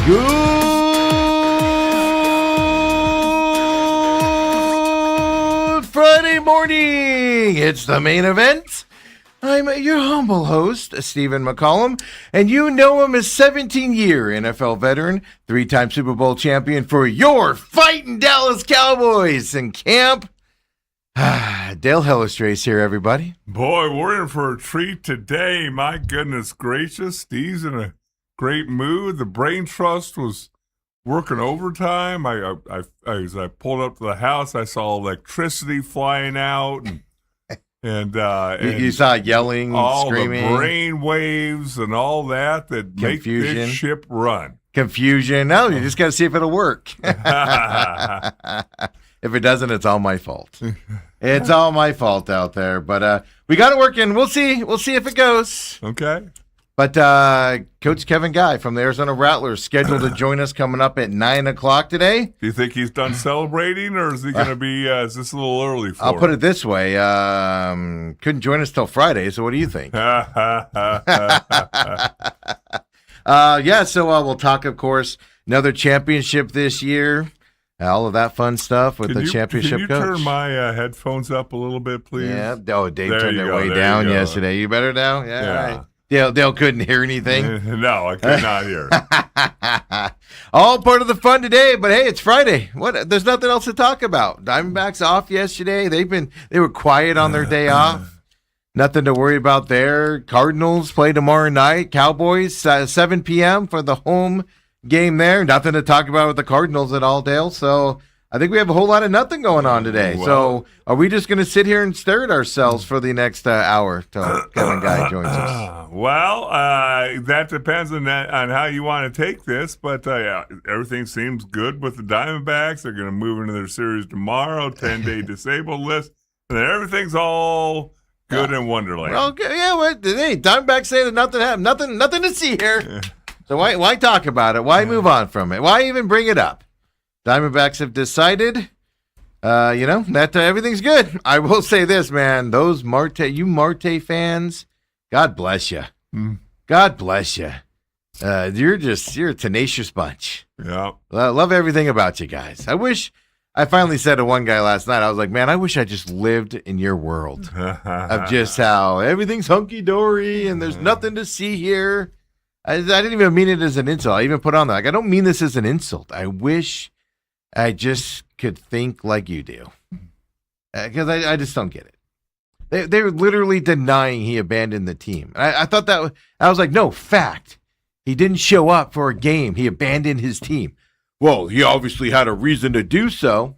Good Friday morning. It's the main event. I'm your humble host, Stephen McCollum, and you know him as 17-year NFL veteran, 3-time Super Bowl champion for your fighting Dallas Cowboys in camp. Dale Hellestrae's here, everybody. Boy, we're in for a treat today. My goodness gracious. Steve's in a great mood. The brain trust was working overtime. As I pulled up to the house, I saw electricity flying out, and you saw yelling, all screaming, the brain waves and all that make this ship run. Confusion. No, you just got to see if it'll work. If it doesn't, it's all my fault. It's all my fault out there. But we got it working. We'll see. We'll see if it goes. Okay. But Coach Kevin Guy from the Arizona Rattlers scheduled to join us coming up at 9 o'clock today. Do you think he's done celebrating, or is he going to be? Is this a little early for him? I'll put it this way: couldn't join us till Friday. So what do you think? So we'll talk, of course, another championship this year. All of that fun stuff with the championship coach. Can you turn my headphones up a little bit, please? Yeah. Oh, Dave turned their way down yesterday. You better now? Yeah. Right. Dale couldn't hear anything. No, I could not hear. All part of the fun today, but hey, it's Friday. What? There's nothing else to talk about. Diamondbacks off yesterday. They were quiet on their day off. Nothing to worry about there. Cardinals play tomorrow night. Cowboys 7 p.m. for the home game there. Nothing to talk about with the Cardinals at all, Dale. So I think we have a whole lot of nothing going on today. Well, so are we just going to sit here and stare at ourselves for the next hour till Kevin Guy joins us? Well, that depends on how you want to take this. But everything seems good with the Diamondbacks. They're going to move into their series tomorrow, 10-day disabled list. And then everything's all good in Wonderland. Okay, hey, Diamondbacks say that nothing happened. Nothing to see here. So why talk about it? Why move on from it? Why even bring it up? Diamondbacks have decided, that everything's good. I will say this, man. Those Marte fans, God bless you. God bless you. You're a tenacious bunch. Yeah. Love everything about you guys. I finally said to one guy last night, I was like, man, I wish I just lived in your world of just how everything's hunky-dory and there's nothing to see here. I didn't even mean it as an insult. I even put on that. I don't mean this as an insult. I wish I just could think like you do. Because I just don't get it. They're literally denying he abandoned the team. I thought that, I was like, no, fact. He didn't show up for a game. He abandoned his team. Well, he obviously had a reason to do so.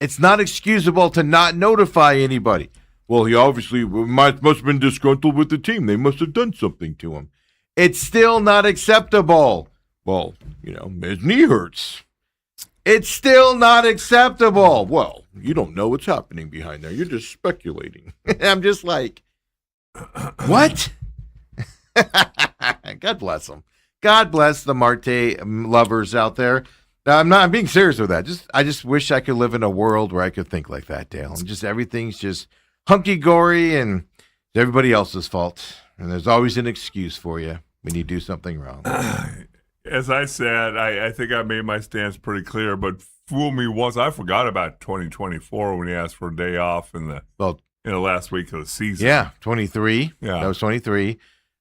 It's not excusable to not notify anybody. Well, he obviously must have been disgruntled with the team. They must have done something to him. It's still not acceptable. Well, his knee hurts. It's still not acceptable. Well, you don't know what's happening behind there. You're just speculating. I'm just like, what? God bless them. God bless the Marte lovers out there. I'm being serious with that. I just wish I could live in a world where I could think like that, Dale. And everything's just hunky-gory and it's everybody else's fault. And there's always an excuse for you when you do something wrong. As I said, I think I made my stance pretty clear, but fool me once. I forgot about 2024 when he asked for a day off in the last week of the season. Yeah, 23. Yeah. That was 23.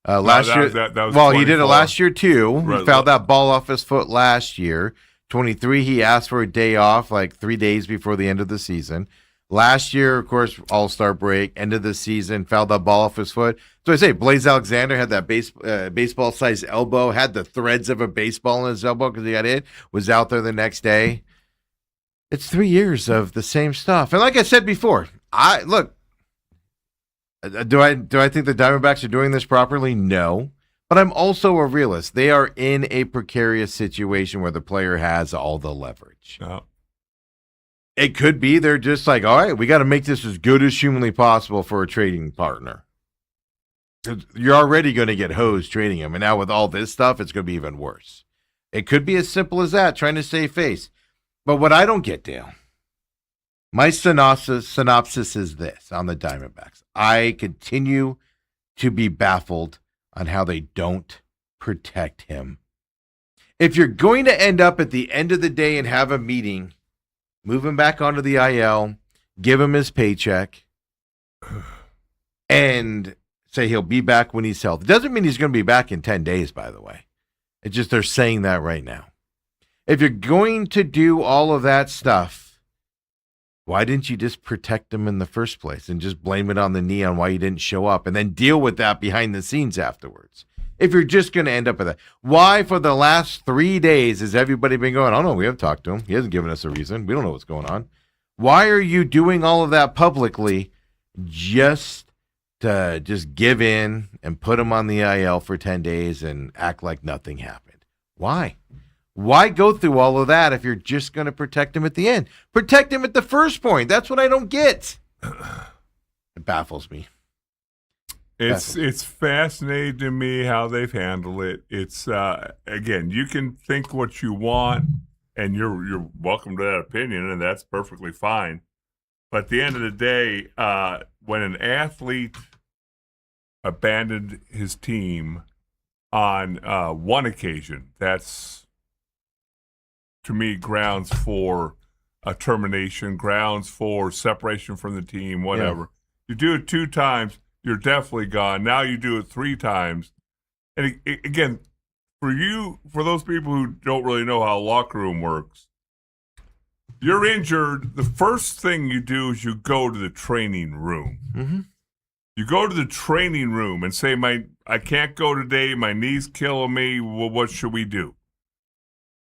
Last year, that was 24. He did it last year too. Right. He fouled that ball off his foot last year. 23, he asked for a day off like 3 days before the end of the season. Last year, of course, All-Star break, end of the season, fouled that ball off his foot. So I say, Blaze Alexander had that baseball-sized elbow, had the threads of a baseball in his elbow because he got hit, was out there the next day. It's 3 years of the same stuff. And like I said before, do I think the Diamondbacks are doing this properly? No. But I'm also a realist. They are in a precarious situation where the player has all the leverage. Oh. It could be they're just like, all right, we got to make this as good as humanly possible for a trading partner. You're already going to get hosed trading him. And now with all this stuff, it's going to be even worse. It could be as simple as that, trying to save face. But what I don't get, Dale, my synopsis is this on the Diamondbacks. I continue to be baffled on how they don't protect him If you're going to end up at the end of the day and have a meeting, move him back onto the IL, give him his paycheck, and say he'll be back when he's healthy. Doesn't mean he's going to be back in 10 days, by the way. It's just they're saying that right now. If you're going to do all of that stuff, why didn't you just protect him in the first place and just blame it on the knee on why you didn't show up and then deal with that behind the scenes afterwards? If you're just going to end up with that, why for the last 3 days has everybody been going, oh no, we haven't talked to him. He hasn't given us a reason. We don't know what's going on. Why are you doing all of that publicly just to just give in and put him on the IL for 10 days and act like nothing happened? Why? Why go through all of that if you're just going to protect him at the end? Protect him at the first point. That's what I don't get. It baffles me. It's fascinating to me how they've handled it. It's again, you can think what you want, and you're welcome to that opinion, and that's perfectly fine. But at the end of the day, when an athlete abandoned his team on one occasion, that's, to me, grounds for a termination, grounds for separation from the team, whatever. Yeah. You do it 2 times, you're definitely gone. Now you do it 3 times. And again, for those people who don't really know how a locker room works, you're injured. The first thing you do is you go to the training room. Mm-hmm. You go to the training room and say, I can't go today. My knee's killing me. Well, what should we do?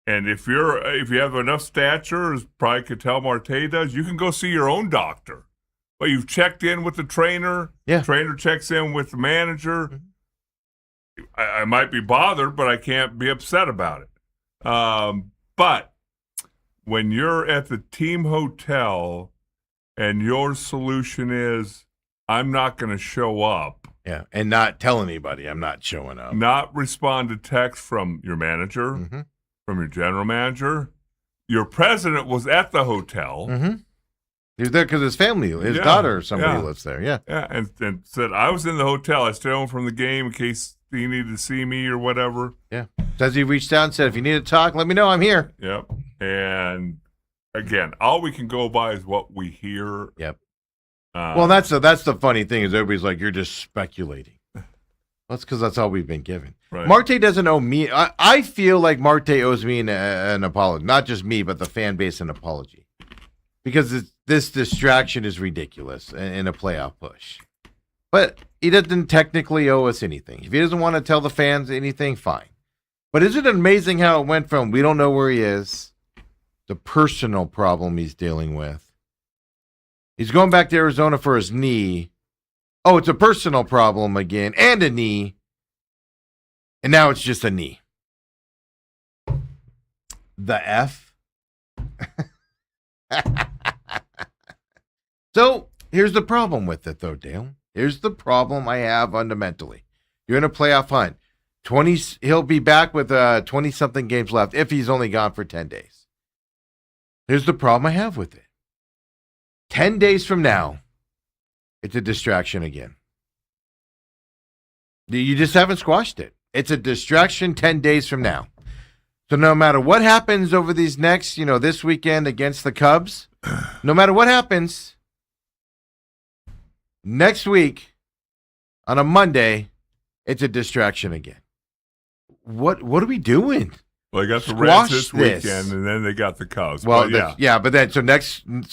And if you have enough stature, as probably Cattell Marte does, you can go see your own doctor. But you've checked in with the trainer. Yeah. The trainer checks in with the manager. Mm-hmm. I might be bothered, but I can't be upset about it. But when you're at the team hotel and your solution is, I'm not going to show up. Yeah, and not tell anybody I'm not showing up. Not respond to text from your manager, mm-hmm. from your general manager. Your president was at the hotel. Mm-hmm. He was there because his family, his daughter or somebody lives there. Yeah. Yeah, and said, I was in the hotel. I stayed home from the game in case he needed to see me or whatever. Yeah. Says he reached out and said, if you need to talk, let me know. I'm here. Yep. And again, all we can go by is what we hear. Yep. Well, that's the funny thing is everybody's like, you're just speculating. That's because that's all we've been given. Right. Marte doesn't owe me. I feel like Marte owes me an apology. Not just me, but the fan base an apology. Because this distraction is ridiculous in a playoff push. But he doesn't technically owe us anything. If he doesn't want to tell the fans anything, fine. But isn't it amazing how it went from we don't know where he is, the personal problem he's dealing with. He's going back to Arizona for his knee. Oh, it's a personal problem again, and a knee. And now it's just a knee. The F? So, here's the problem with it, though, Dale. Here's the problem I have fundamentally. You're in a playoff hunt. He'll be back with 20-something games left if he's only gone for 10 days. Here's the problem I have with it. 10 days from now, it's a distraction again. You just haven't squashed it. It's a distraction 10 days from now. So no matter what happens over these next, this weekend against the Cubs, no matter what happens, next week on a Monday, it's a distraction again. What are we doing? Well, they got the Reds this weekend, and then they got the Cubs. Well, but then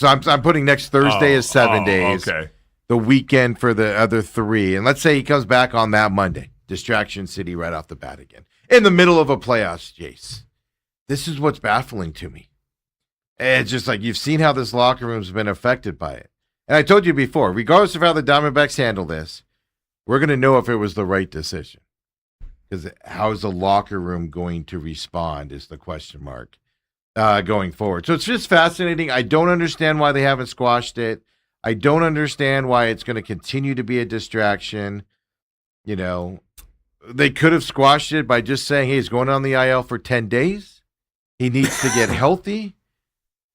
I'm putting next Thursday as 7 days. Okay. The weekend for the other 3, and let's say he comes back on that Monday. Distraction City right off the bat again in the middle of a playoffs chase. This is what's baffling to me. It's just like you've seen how this locker room's been affected by it. And I told you before, regardless of how the Diamondbacks handle this, we're going to know if it was the right decision. Because how is the locker room going to respond is the question mark going forward. So it's just fascinating. I don't understand why they haven't squashed it. I don't understand why it's going to continue to be a distraction. They could have squashed it by just saying, hey, he's going on the IL for 10 days. He needs to get healthy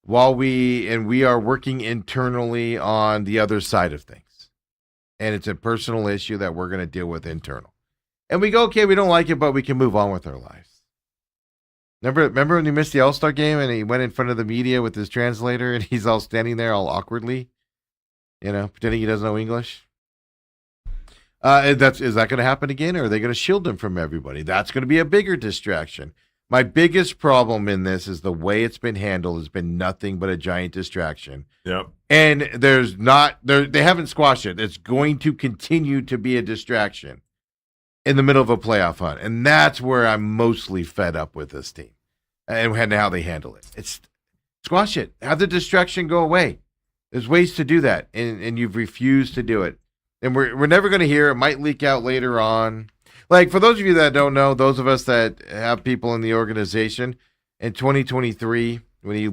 while we are working internally on the other side of things. And it's a personal issue that we're going to deal with internal. And we go, okay, we don't like it, but we can move on with our lives. Remember when he missed the All-Star game and he went in front of the media with his translator and he's all standing there all awkwardly, pretending he doesn't know English? Is that going to happen again, or are they going to shield him from everybody? That's going to be a bigger distraction. My biggest problem in this is the way it's been handled has been nothing but a giant distraction. Yep. And they haven't squashed it. It's going to continue to be a distraction in the middle of a playoff hunt. And that's where I'm mostly fed up with this team and how they handle it. It's squash it. Have the distraction go away. There's ways to do that, and you've refused to do it. And we're never going to hear. It might leak out later on. Like, for those of you that don't know, those of us that have people in the organization, in 2023, when he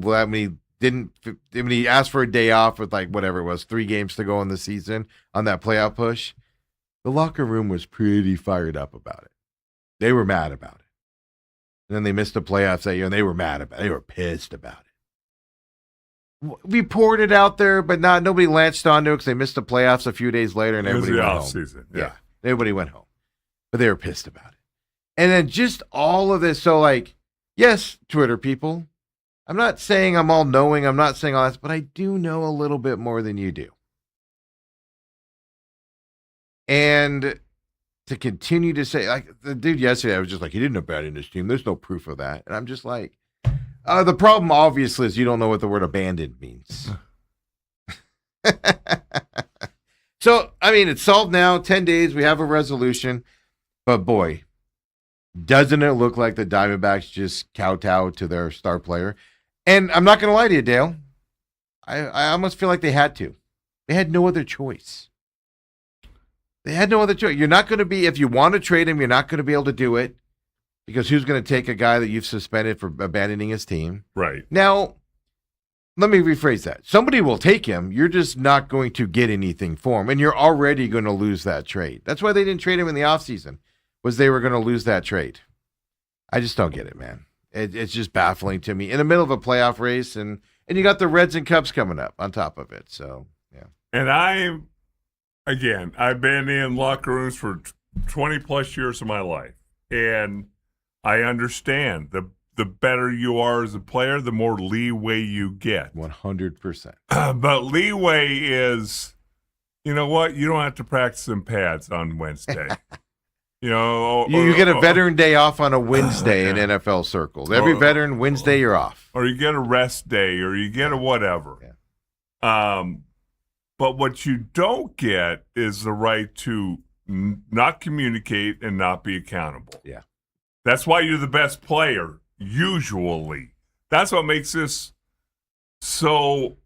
asked for a day off with, like, whatever it was, 3 games to go in the season on that playoff push, the locker room was pretty fired up about it. They were mad about it. And then they missed the playoffs that year, and they were mad about it. They were pissed about it. We poured it out there, but nobody latched onto it because they missed the playoffs a few days later, and everybody went home. Season. Yeah, everybody went home. But they were pissed about it. And then just all of this. So, like, yes, Twitter people, I'm not saying I'm all knowing. I'm not saying all that, but I do know a little bit more than you do. And to continue to say, like, the dude yesterday, I was just like, he didn't abandon his team. There's no proof of that. And I'm just like, the problem, obviously, is you don't know what the word abandoned means. So, I mean, it's solved now. 10 days. We have a resolution. But, boy, doesn't it look like the Diamondbacks just kowtow to their star player? And I'm not going to lie to you, Dale. I almost feel like they had to. They had no other choice. You're not going to be, if you want to trade him, you're not going to be able to do it. Because who's going to take a guy that you've suspended for abandoning his team? Right. Now, let me rephrase that. Somebody will take him. You're just not going to get anything for him. And you're already going to lose that trade. That's why they didn't trade him in the offseason, was they were going to lose that trade. I just don't get it, man. It's just baffling to me. In the middle of a playoff race, and you got the Reds and Cubs coming up on top of it. So, yeah. And I've been in locker rooms for 20 plus years of my life. And I understand the better you are as a player, the more leeway you get. 100%. But leeway is, you know what? You don't have to practice in pads on Wednesday. You get a veteran day off on a Wednesday in NFL circles. Every veteran Wednesday you're off, or you get a rest day, or you get a whatever. Yeah. But what you don't get is the right to not communicate and not be accountable. Yeah, that's why you're the best player. Usually, that's what makes this so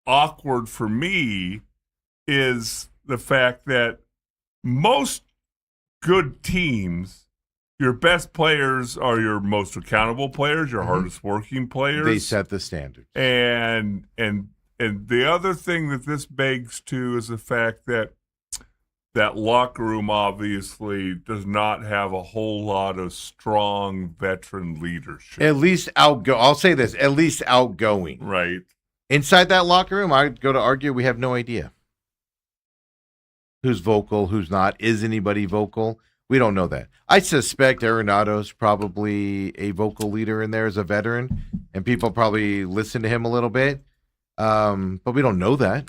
awkward for me. Is the fact that most good teams, your best players are your most accountable players, your hardest working players. They set the standards. And the other thing that this begs to is the fact that that locker room obviously does not have a whole lot of strong veteran leadership. At least I'll say this, at least outgoing. Right. Inside that locker room, I'd go to argue we have no idea. Who's vocal, who's not? Is anybody vocal? We don't know that. I suspect Arenado's probably a vocal leader in there as a veteran, and people probably listen to him a little bit. But we don't know that.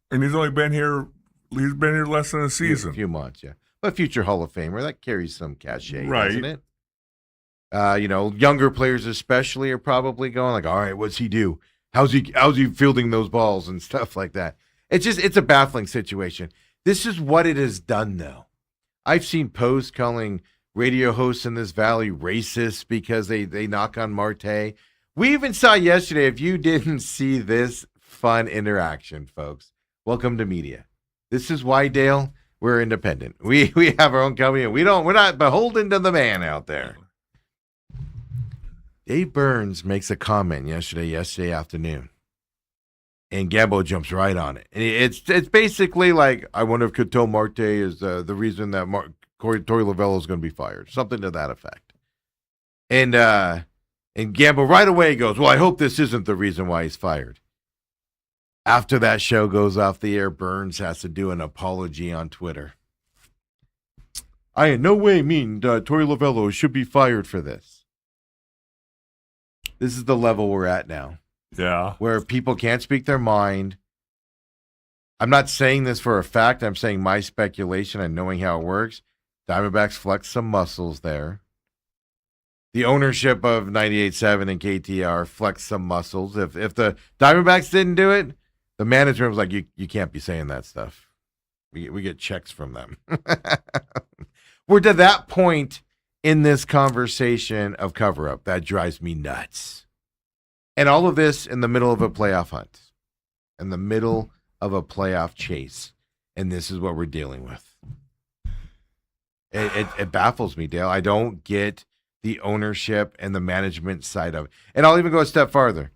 And he's been here less than a season. A few months, yeah. But future Hall of Famer, that carries some cachet, right, doesn't it? Younger players especially are probably going like, all right, what's he do? How's he fielding those balls and stuff like that? It's a baffling situation. This is what it has done, though. I've seen posts calling radio hosts in this valley racist because they knock on Marte. We even saw yesterday, if you didn't see this fun interaction, folks, welcome to media. This is why, Dale, we're independent. We have our own company, and we're not beholden to the man out there. Dave Burns makes a comment yesterday afternoon. And Gambo jumps right on it. And it's basically like, I wonder if Ketel Marte is the reason that Torey Lovullo is going to be fired. Something to that effect. And Gambo right away goes, well, I hope this isn't the reason why he's fired. After that show goes off the air, Burns has to do an apology on Twitter. I in no way mean Torey Lovullo should be fired for this. This is the level we're at now, Yeah. where people can't speak their mind. I'm not saying this for a fact. I'm saying my speculation and knowing how it works. Diamondbacks flex some muscles there. The ownership of 98.7 and KTR flexed some muscles. If the Diamondbacks didn't do it, the management was like, you can't be saying that stuff. We get checks from them. We're to that point in this conversation of cover-up. That drives me nuts. And all of this in the middle of a playoff hunt, in the middle of a playoff chase. And this is what we're dealing with. It baffles me, Dale. I don't get the ownership and the management side of it. And I'll even go a step farther.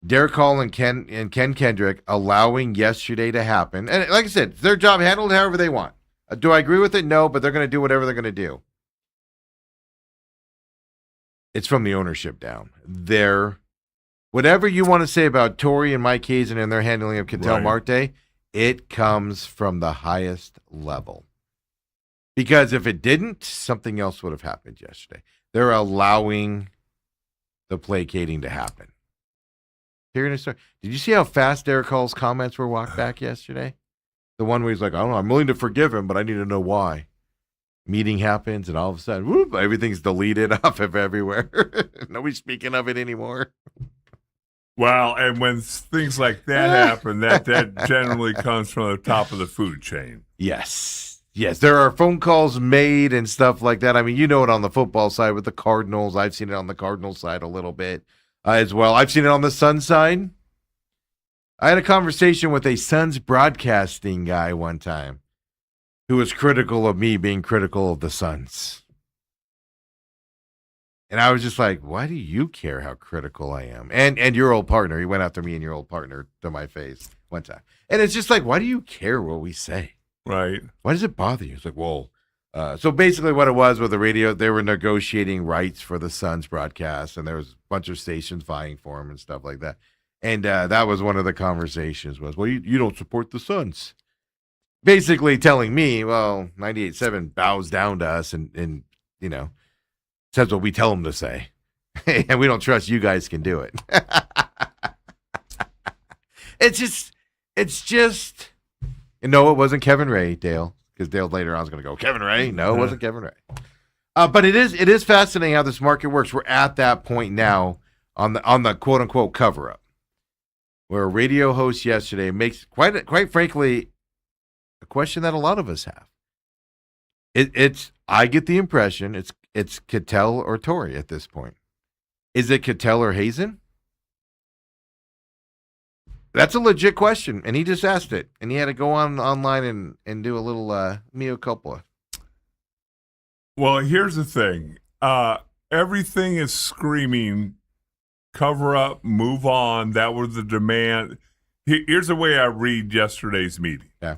Derek Hall and Ken Kendrick allowing yesterday to happen. And like I said, it's their job, handled however they want. Do I agree with it? No, but they're going to do whatever they're going to do. It's from the ownership down. Whatever you want to say about Torrey and Mike Hazen and their handling of Ketel Marte, it comes from the highest level. Because if it didn't, something else would have happened yesterday. They're allowing the placating to happen. Did you see how fast Derek Hall's comments were walked back yesterday? The one where he's like, I don't know, I'm willing to forgive him, but I need to know why. Meeting happens, and all of a sudden, whoop, everything's deleted off of everywhere. Nobody's speaking of it anymore. Well, and when things like that happen, that generally comes from the top of the food chain. Yes, there are phone calls made and stuff like that. I mean, you know it on the football side with the Cardinals. I've seen it on the Cardinals side a little bit as well. I've seen it on the Suns side. I had a conversation with a Suns broadcasting guy one time who was critical of me being critical of the Suns. And I was just like, why do you care how critical I am? And your old partner, he went after me and your old partner to my face one time. And it's just like, why do you care what we say? Right. Why does it bother you? It's like, well, so basically what it was with the radio, they were negotiating rights for the Suns broadcast, and there was a bunch of stations vying for them and stuff like that. And that was one of the conversations was, well, you don't support the Suns. Basically telling me, well, 98.7 bows down to us and you know, says what we tell them to say. And we don't trust you guys can do it. It's just, no, it wasn't Kevin Ray, Dale, because Dale later on was going to go, Kevin Ray? No, it wasn't Kevin Ray. But it is fascinating how this market works. We're at that point now on the quote unquote cover up, where a radio host yesterday makes quite frankly a question that a lot of us have. I get the impression it's Ketel or Torrey at this point. Is it Ketel or Hazen? That's a legit question, and he just asked it, and he had to go online and do a little mea culpa. Well, here's the thing. Everything is screaming, cover up, move on. That was the demand. Here's the way I read yesterday's meeting. Yeah.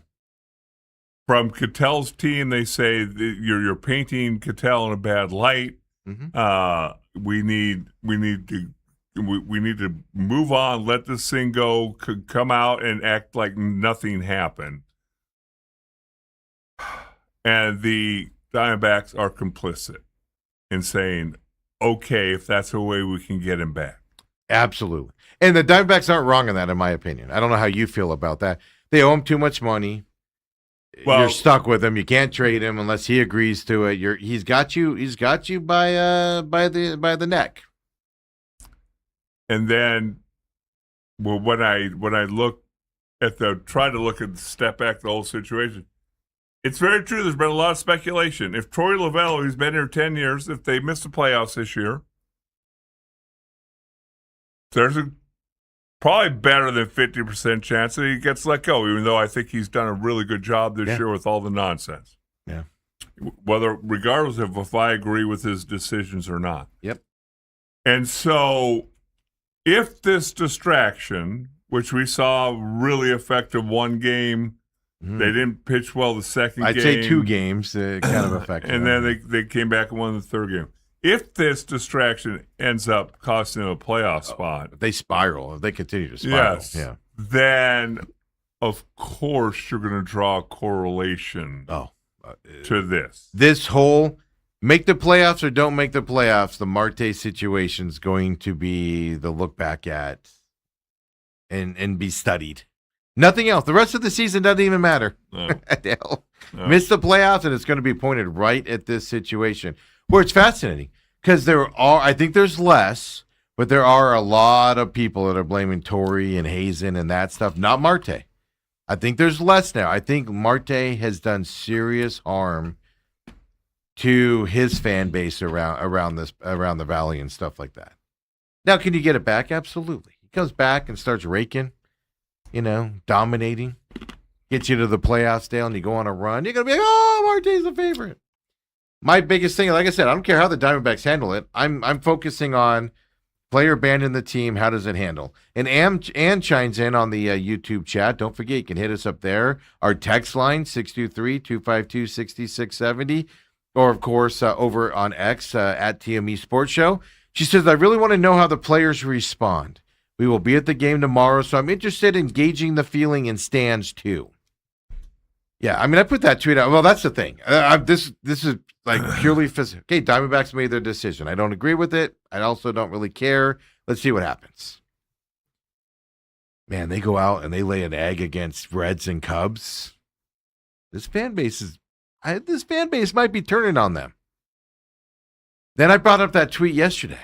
From Ketel's team, they say that you're painting Ketel in a bad light. Mm-hmm. We need to move on, let this thing go, come out and act like nothing happened. And the Diamondbacks are complicit in saying, okay, if that's the way we can get him back. Absolutely. And the Diamondbacks aren't wrong in that, in my opinion. I don't know how you feel about that. They owe him too much money. Well, you're stuck with him. You can't trade him unless he agrees to it. He's got you by the neck. And then, well, when I look at try to look at the step back the whole situation, it's very true. There's been a lot of speculation. If Troy Lavello, who's been here 10 years, if they miss the playoffs this year, there's probably better than 50% chance that he gets let go, even though I think he's done a really good job this year with all the nonsense. Yeah. Regardless of if I agree with his decisions or not. Yep. And so if this distraction, which we saw really effective one game, they didn't pitch well the second game. I'd say 2 games kind of effective. And then they came back and won the third game. If this distraction ends up costing them a playoff spot. If they spiral, if they continue to spiral. Yes. Then, of course, you're going to draw a correlation to this. This whole Make the playoffs or don't make the playoffs, the Marte situation is going to be the look back at and be studied. Nothing else. The rest of the season doesn't even matter. No. They'll No. miss the playoffs, and it's going to be pointed right at this situation, where it's fascinating because I think there's less, but there are a lot of people that are blaming Torrey and Hazen and that stuff, not Marte. I think there's less now. I think Marte has done serious harm to his fan base around the valley and stuff like that. Now, can you get it back? Absolutely. He comes back and starts raking, dominating, gets you to the playoffs, Dale, and you go on a run. You're gonna be like, "Oh, Marte's the favorite." My biggest thing, like I said, I don't care how the Diamondbacks handle it. I'm focusing on player abandoning the team. How does it handle? And Ann chimes in on the YouTube chat. Don't forget, you can hit us up there. Our text line, 623-252-6670. Or, of course, over on X at TME Sports Show. She says, I really want to know how the players respond. We will be at the game tomorrow, so I'm interested in gauging the feeling in stands, too. Yeah, I put that tweet out. Well, that's the thing. This is like purely physical. Okay, Diamondbacks made their decision. I don't agree with it. I also don't really care. Let's see what happens. Man, they go out and they lay an egg against Reds and Cubs. This fan base might be turning on them. Then I brought up that tweet yesterday.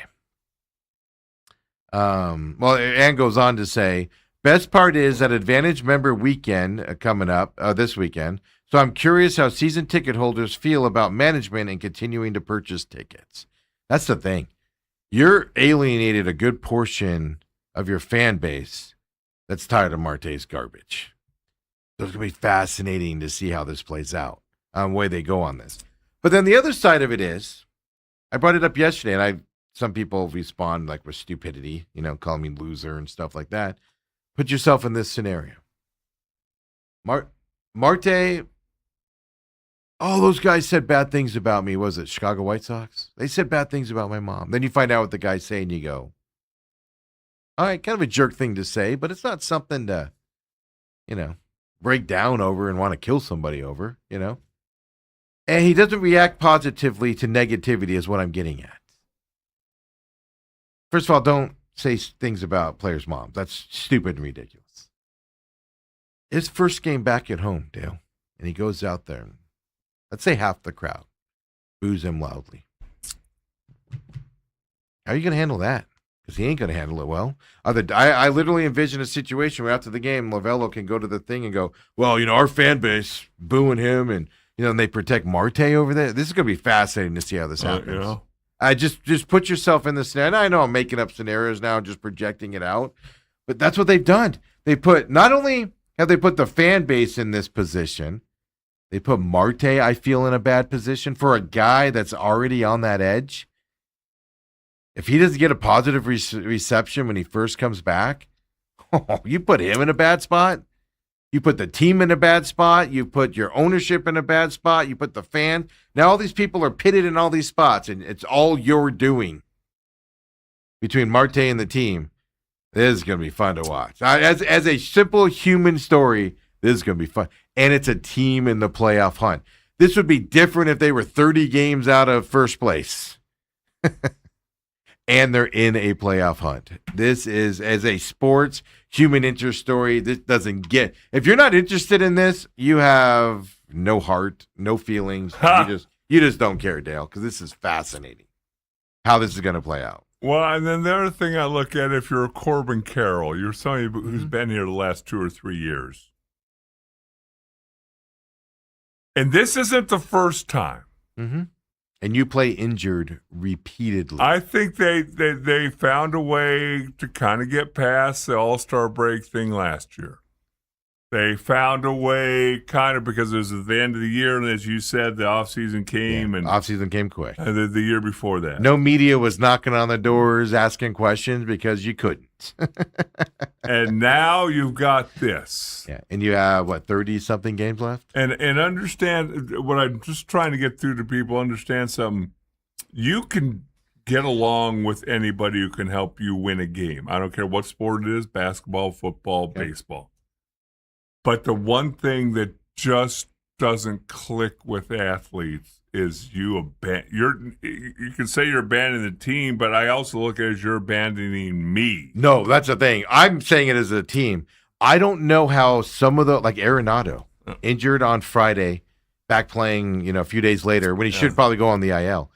Ann goes on to say, best part is that Advantage member weekend coming up this weekend. So I'm curious how season ticket holders feel about management and continuing to purchase tickets. That's the thing. You're alienated a good portion of your fan base that's tired of Marte's garbage. So it's going to be fascinating to see how this plays out, way they go on this. But then the other side of it is, I brought it up yesterday, and some people respond like with stupidity, calling me loser and stuff like that. Put yourself in this scenario. Marte, all those guys said bad things about me. Was it Chicago White Sox? They said bad things about my mom. Then you find out what the guys say, and you go, all right, kind of a jerk thing to say, but it's not something to, break down over and want to kill somebody over, And he doesn't react positively to negativity is what I'm getting at. First of all, don't say things about players' moms. That's stupid and ridiculous. His first game back at home, Dale, and he goes out there, and let's say half the crowd boos him loudly. How are you going to handle that? Because he ain't going to handle it well. I literally envision a situation where after the game, Lovello can go to the thing and go, well, our fan base booing him, and and they protect Marte over there. This is going to be fascinating to see how this happens. Just put yourself in the scenario. I know I'm making up scenarios now, just projecting it out, but that's what they've done. Not only have they put the fan base in this position, they put Marte, I feel, in a bad position for a guy that's already on that edge. If he doesn't get a positive reception when he first comes back, you put him in a bad spot. You put the team in a bad spot. You put your ownership in a bad spot. You put the fan. Now all these people are pitted in all these spots, and it's all you're doing between Marte and the team. This is going to be fun to watch. As a simple human story, this is going to be fun. And it's a team in the playoff hunt. This would be different if they were 30 games out of first place. And they're in a playoff hunt. This is, as a sports human interest story, this doesn't get. If you're not interested in this, you have no heart, no feelings. You just don't care, Dale, because this is fascinating how this is going to play out. Well, and then the other thing I look at, if you're a Corbin Carroll, you're somebody who's been here the last 2 or 3 years. And this isn't the first time. Mm-hmm. And you play injured repeatedly. I think they found a way to kind of get past the All-Star break thing last year. They found a way kind of because it was at the end of the year, and as you said, the offseason came. And offseason came quick. And the year before that. No media was knocking on the doors asking questions because you couldn't. And now you've got this. Yeah, and you have, 30-something games left? And understand what I'm just trying to get through to people, understand something. You can get along with anybody who can help you win a game. I don't care what sport it is, basketball, football, baseball. But the one thing that just doesn't click with athletes is you can say you're abandoning the team, but I also look at it as you're abandoning me. No, that's the thing. I'm saying it as a team. I don't know how some of the, like Arenado, injured on Friday, back playing, a few days later when he should probably go on the IL.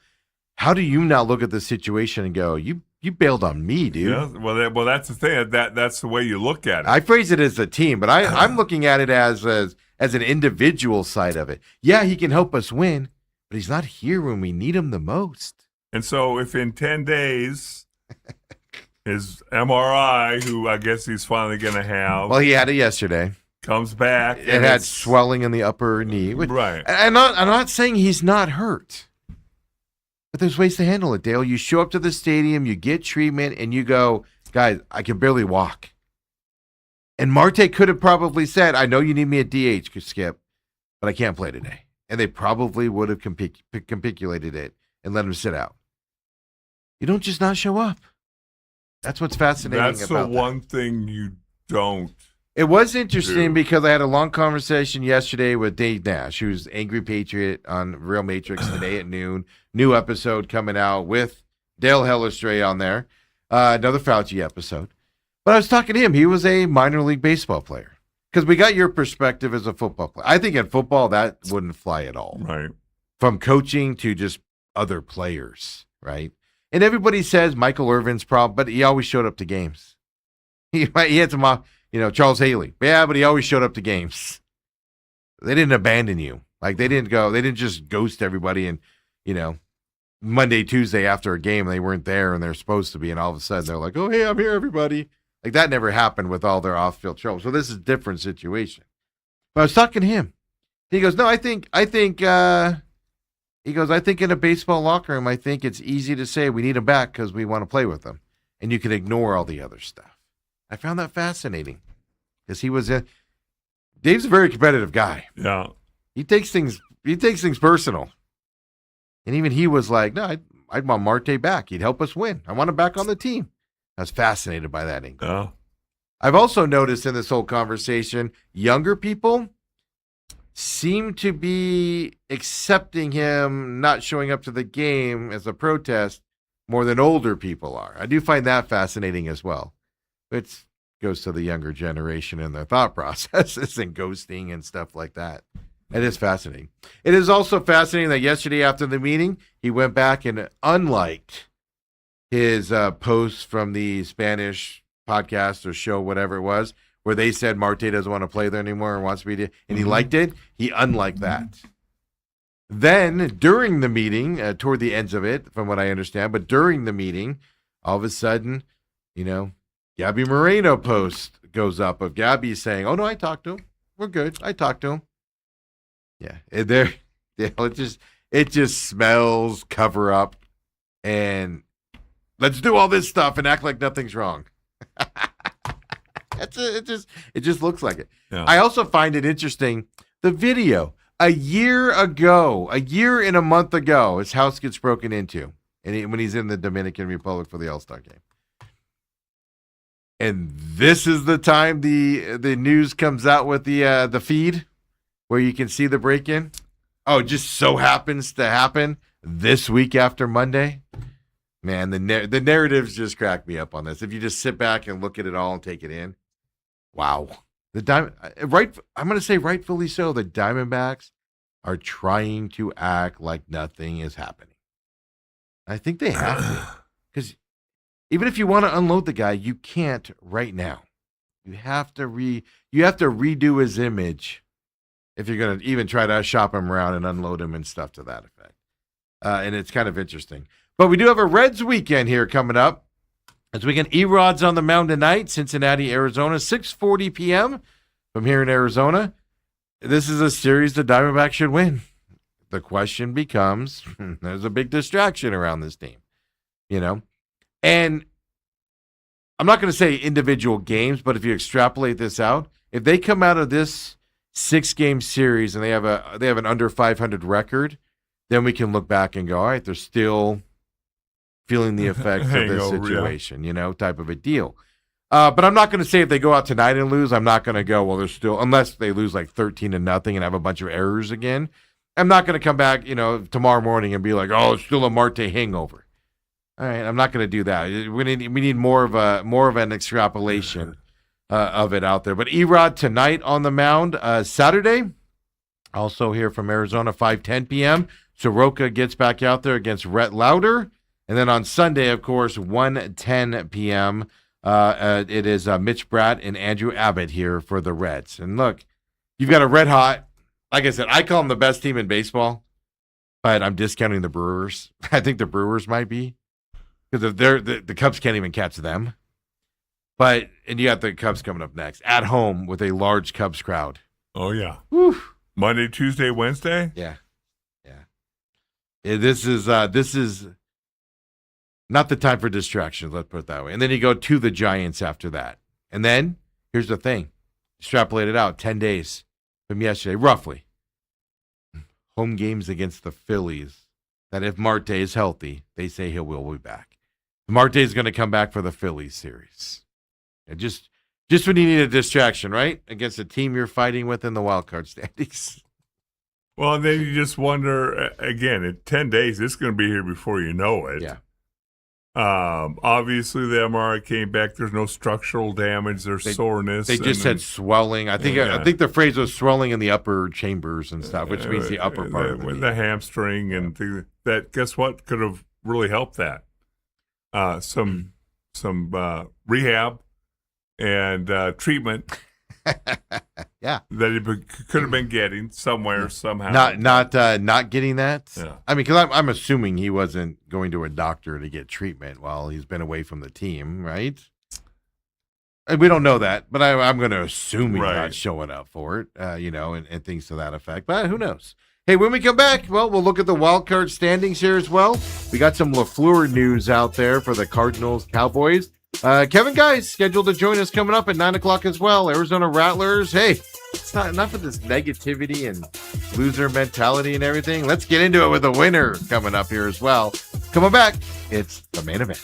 How do you now look at the situation and go, you bailed on me, dude? Yeah, well, that's the thing. That's the way you look at it. I phrase it as a team, but I'm looking at it as an individual side of it. Yeah, he can help us win, but he's not here when we need him the most. And so if in 10 days his MRI, who I guess he's finally going to have. Well, he had it yesterday. Comes back. It had swelling in the upper knee. Right. I'm not saying he's not hurt. But there's ways to handle it, Dale. You show up to the stadium, you get treatment, and you go, guys, I can barely walk. And Marte could have probably said, I know you need me at DH, Skip, but I can't play today. And they probably would have capitulated it and let him sit out. You don't just not show up. That's what's fascinating about That's that. the one thing you don't. It was interesting because I had a long conversation yesterday with Dave Nash, who's Angry Patriot on Real Matrix today at noon. New episode coming out with Dale Hellestrae on there. Another Fauci episode. But I was talking to him. He was a minor league baseball player. Because we got your perspective as a football player. I think in football, that wouldn't fly at all. Right. From coaching to just other players, right? And everybody says Michael Irvin's problem, but he always showed up to games. He had some, Charles Haley. Yeah, but he always showed up to games. They didn't abandon you. Like they didn't just ghost everybody and, Monday, Tuesday after a game, they weren't there and they're supposed to be. And all of a sudden they're like, oh, hey, I'm here, everybody. Like that never happened with all their off-field trouble. So this is a different situation. But I was talking to him. He goes, no, I think in a baseball locker room, I think it's easy to say we need him back because we want to play with him. And you can ignore all the other stuff. I found that fascinating because Dave's a very competitive guy. Yeah. He takes things personal. And even he was like, no, I'd want Marte back. He'd help us win. I want him back on the team. I was fascinated by that angle. Oh. I've also noticed in this whole conversation, younger people seem to be accepting him not showing up to the game as a protest more than older people are. I do find that fascinating as well. It goes to the younger generation and their thought processes and ghosting and stuff like that. It is fascinating. It is also fascinating that yesterday after the meeting, he went back and unliked his posts from the Spanish podcast or show, whatever it was, where they said Marte doesn't want to play there anymore and wants to be, and he liked it. He unliked that. Then during the meeting, toward the ends of it, from what I understand, but during the meeting, all of a sudden, Gabby Moreno post goes up of Gabby saying, "Oh no, I talked to him. We're good. I talked to him." Yeah, it just smells cover up, and let's do all this stuff and act like nothing's wrong. It just looks like it. Yeah. I also find it interesting. The video a year and a month ago, his house gets broken into, and when he's in the Dominican Republic for the All-Star game. And this is the time the news comes out with the feed where you can see the break-in. Oh, it just so happens to happen this week after Monday. Man, the narratives just crack me up on this. If you just sit back and look at it all and take it in, wow. I'm going to say rightfully so. The Diamondbacks are trying to act like nothing is happening. I think they have to, because even if you want to unload the guy, you can't right now. You have to redo his image if you're going to even try to shop him around and unload him and stuff to that effect. And it's kind of interesting. But we do have a Reds weekend here coming up. This weekend, E-Rod's on the mound tonight, Cincinnati, Arizona, 6:40 p.m. from here in Arizona. This is a series the Diamondbacks should win. The question becomes, there's a big distraction around this team, And I'm not going to say individual games, but if you extrapolate this out, if they come out of this 6-game series and they have an under 500 record, then we can look back and go, all right, they're still feeling the effects of this situation, type of a deal. But I'm not going to say if they go out tonight and lose, I'm not going to go, well, they're still, unless they lose like 13-0 and have a bunch of errors again. I'm not going to come back, tomorrow morning and be like, oh, it's still a Marte hangover. All right, I'm not going to do that. We need more of an extrapolation of it out there. But Erod tonight on the mound. Saturday, also here from Arizona, 5:10 p.m. Soroka gets back out there against Rhett Lauder. And then on Sunday, of course, 1:10 p.m., it is Mitch Bratt and Andrew Abbott here for the Reds. And look, you've got a red hot, like I said, I call them the best team in baseball, but I'm discounting the Brewers. I think the Brewers might be. Because the Cubs can't even catch them. And you got the Cubs coming up next at home with a large Cubs crowd. Oh, yeah. Whew. Monday, Tuesday, Wednesday? Yeah. This is not the time for distractions, let's put it that way. And then you go to the Giants after that. And then, here's the thing. Extrapolate it out, 10 days from yesterday, roughly. Home games against the Phillies. That if Marte is healthy, they say he will be back. Marte is going to come back for the Phillies series. And just when you need a distraction, right? Against a team you're fighting with in the wild card standings. Well, and then you just wonder, again, in 10 days, it's going to be here before you know it. Yeah. Obviously, the MRI came back. There's no structural damage. There's soreness. They just said swelling. I think the phrase was swelling in the upper chambers and stuff, which means the upper part of the hamstring and that. Guess what could have really helped that? Some rehab and treatment. Yeah, that he could have been getting somewhere somehow. Not getting that. Yeah. I mean, because I'm assuming he wasn't going to a doctor to get treatment while he's been away from the team, right? And we don't know that, but I'm going to assume he's not showing up for it, and things to that effect. But who knows? Hey, when we come back, well, we'll look at the wild card standings here as well. We got some LaFleur news out there for the Cardinals, Cowboys. Kevin Guy's scheduled to join us coming up at 9 o'clock as well. Arizona Rattlers. Hey, it's not enough of this negativity and loser mentality and everything. Let's get into it with a winner coming up here as well. Coming back, it's the main event.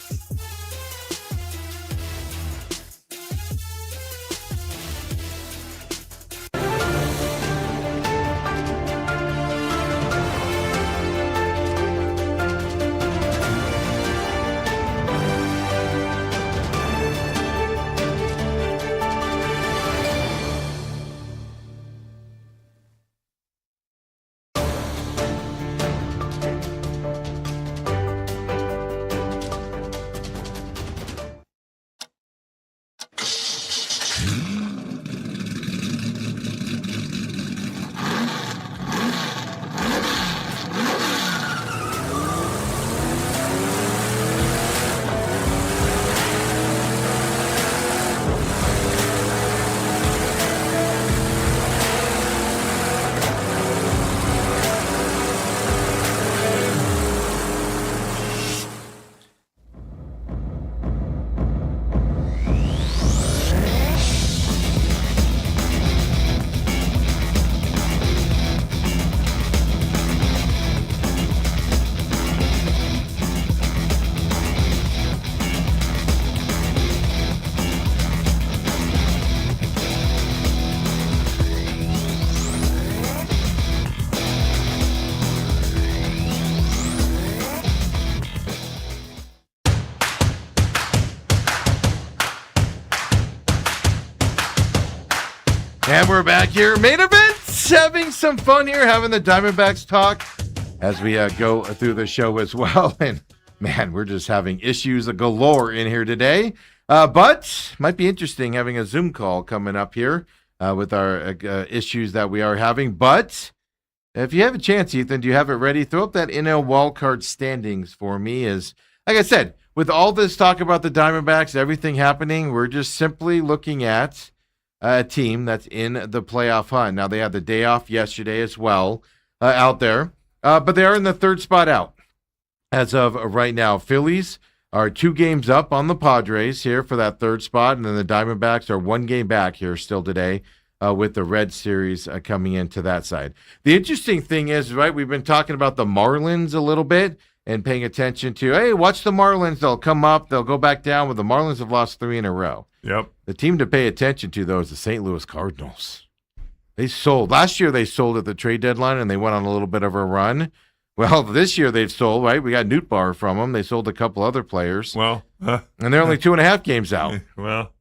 And we're back here, main event, having some fun here, having the Diamondbacks talk as we go through the show as well. And man, we're just having issues galore in here today. But might be interesting having a Zoom call coming up here with our issues that we are having. But if you have a chance, Ethan, do you have it ready? Throw up that NL wildcard standings for me. As like I said, with all this talk about the Diamondbacks, everything happening, we're just simply looking at a team that's in the playoff hunt. Now, they had the day off yesterday as well out there, but they are in the third spot out as of right now. Phillies are 2 games up on the Padres here for that third spot, and then the Diamondbacks are 1 game back here still today with the Red Series coming into that side. The interesting thing is, right, we've been talking about the Marlins a little bit and paying attention to, hey, watch the Marlins. They'll come up. They'll go back down. Well, the Marlins have lost 3 in a row. Yep. The team to pay attention to, though, is the St. Louis Cardinals. They sold. Last year they sold at the trade deadline and they went on a little bit of a run. Well, this year they've sold, right? We got Newtbar from them. They sold a couple other players. Well, and they're only 2.5 games out. Well,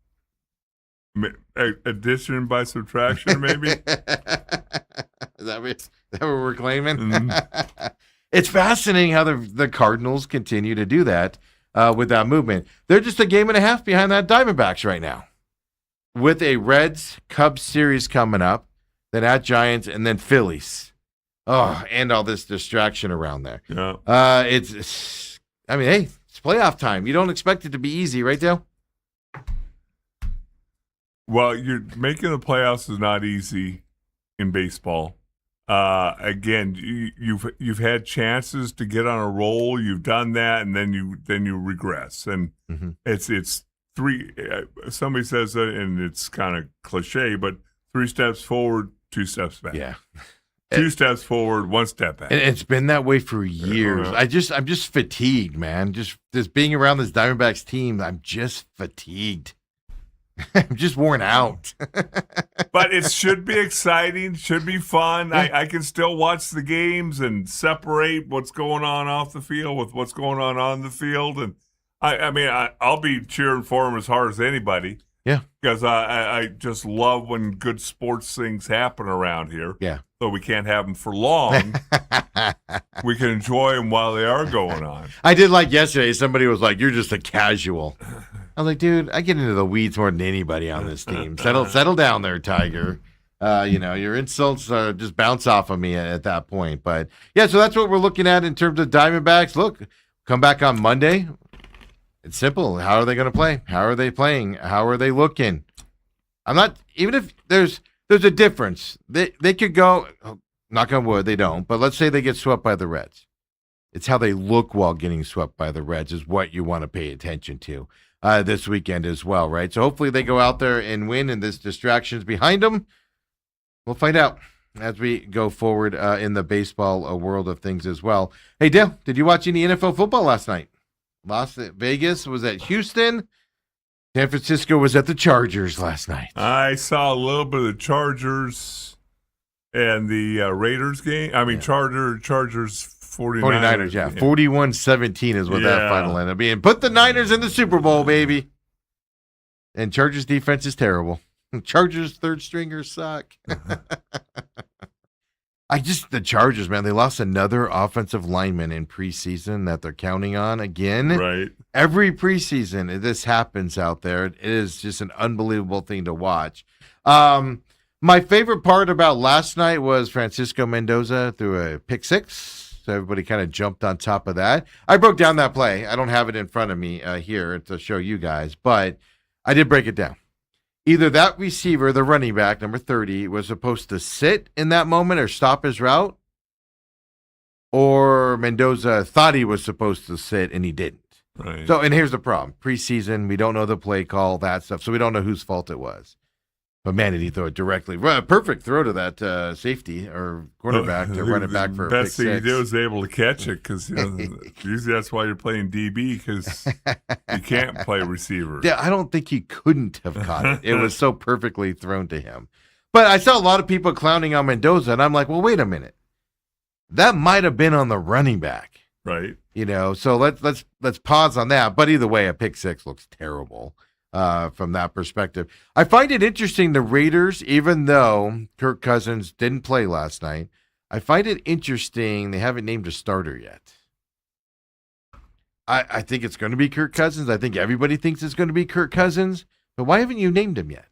addition by subtraction, maybe? Is that what we're claiming? Mm-hmm. It's fascinating how the Cardinals continue to do that with that movement. They're just a game and a half behind that Diamondbacks right now. With a Reds-Cubs series coming up, then at Giants, and then Phillies. Oh, and all this distraction around there. Yeah. Hey, it's playoff time. You don't expect it to be easy, right, Dale? Well, you're making the playoffs is not easy in baseball. Again, you've had chances to get on a roll. You've done that, and then you regress, and it's three. Somebody says that, and it's kind of cliche, but 3 steps forward, 2 steps back. Yeah. 2 steps forward, 1 step back. And it's been that way for years. Yeah. I'm just fatigued, man. Just being around this Diamondbacks team, I'm just fatigued. I'm just worn out. But it should be exciting, should be fun. Yeah. I can still watch the games and separate what's going on off the field with what's going on the field. And I'll be cheering for them as hard as anybody. Yeah. Because I just love when good sports things happen around here. Yeah. Though we can't have them for long, we can enjoy them while they are going on. I did like yesterday, somebody was like, "You're just a casual." I was like, dude, I get into the weeds more than anybody on this team. Settle down there, Tiger. Your insults just bounce off of me at that point. But, yeah, so that's what we're looking at in terms of Diamondbacks. Look, come back on Monday. It's simple. How are they going to play? How are they playing? How are they looking? I'm not – even if there's a difference. They could go – knock on wood, they don't. But let's say they get swept by the Reds. It's how they look while getting swept by the Reds is what you want to pay attention to. This weekend as well, right? So hopefully they go out there and win, and this distraction's behind them. We'll find out as we go forward in the baseball world of things as well. Hey, Dale, did you watch any NFL football last night? Las Vegas was at Houston. San Francisco was at the Chargers last night. I saw a little bit of the Chargers and the Raiders game. Chargers 49ers, yeah. 41-17 is what that final ended up being. Put the Niners in the Super Bowl, baby. And Chargers defense is terrible. Chargers third stringers suck. The Chargers, man, they lost another offensive lineman in preseason that they're counting on again. Right. Every preseason, this happens out there. It is just an unbelievable thing to watch. My favorite part about last night was Francisco Mendoza threw a pick six. So everybody kind of jumped on top of that. I broke down that play. I don't have it in front of me here to show you guys, but I did break it down. Either that receiver, the running back, number 30, was supposed to sit in that moment or stop his route, or Mendoza thought he was supposed to sit and he didn't. Right. So, and here's the problem. Preseason, we don't know the play call, that stuff, so we don't know whose fault it was. But, man, did he throw it directly. Perfect throw to that safety or quarterback to run it back for a pick six. The best thing he did was able to catch it because usually that's why you're playing DB because you can't play receiver. Yeah, I don't think he couldn't have caught it. It was so perfectly thrown to him. But I saw a lot of people clowning on Mendoza, and I'm like, well, wait a minute. That might have been on the running back. Right. So let's pause on that. But either way, a pick six looks terrible. From that perspective. I find it interesting the Raiders, even though Kirk Cousins didn't play last night, I find it interesting they haven't named a starter yet. I think it's going to be Kirk Cousins. I think everybody thinks it's going to be Kirk Cousins, but why haven't you named him yet?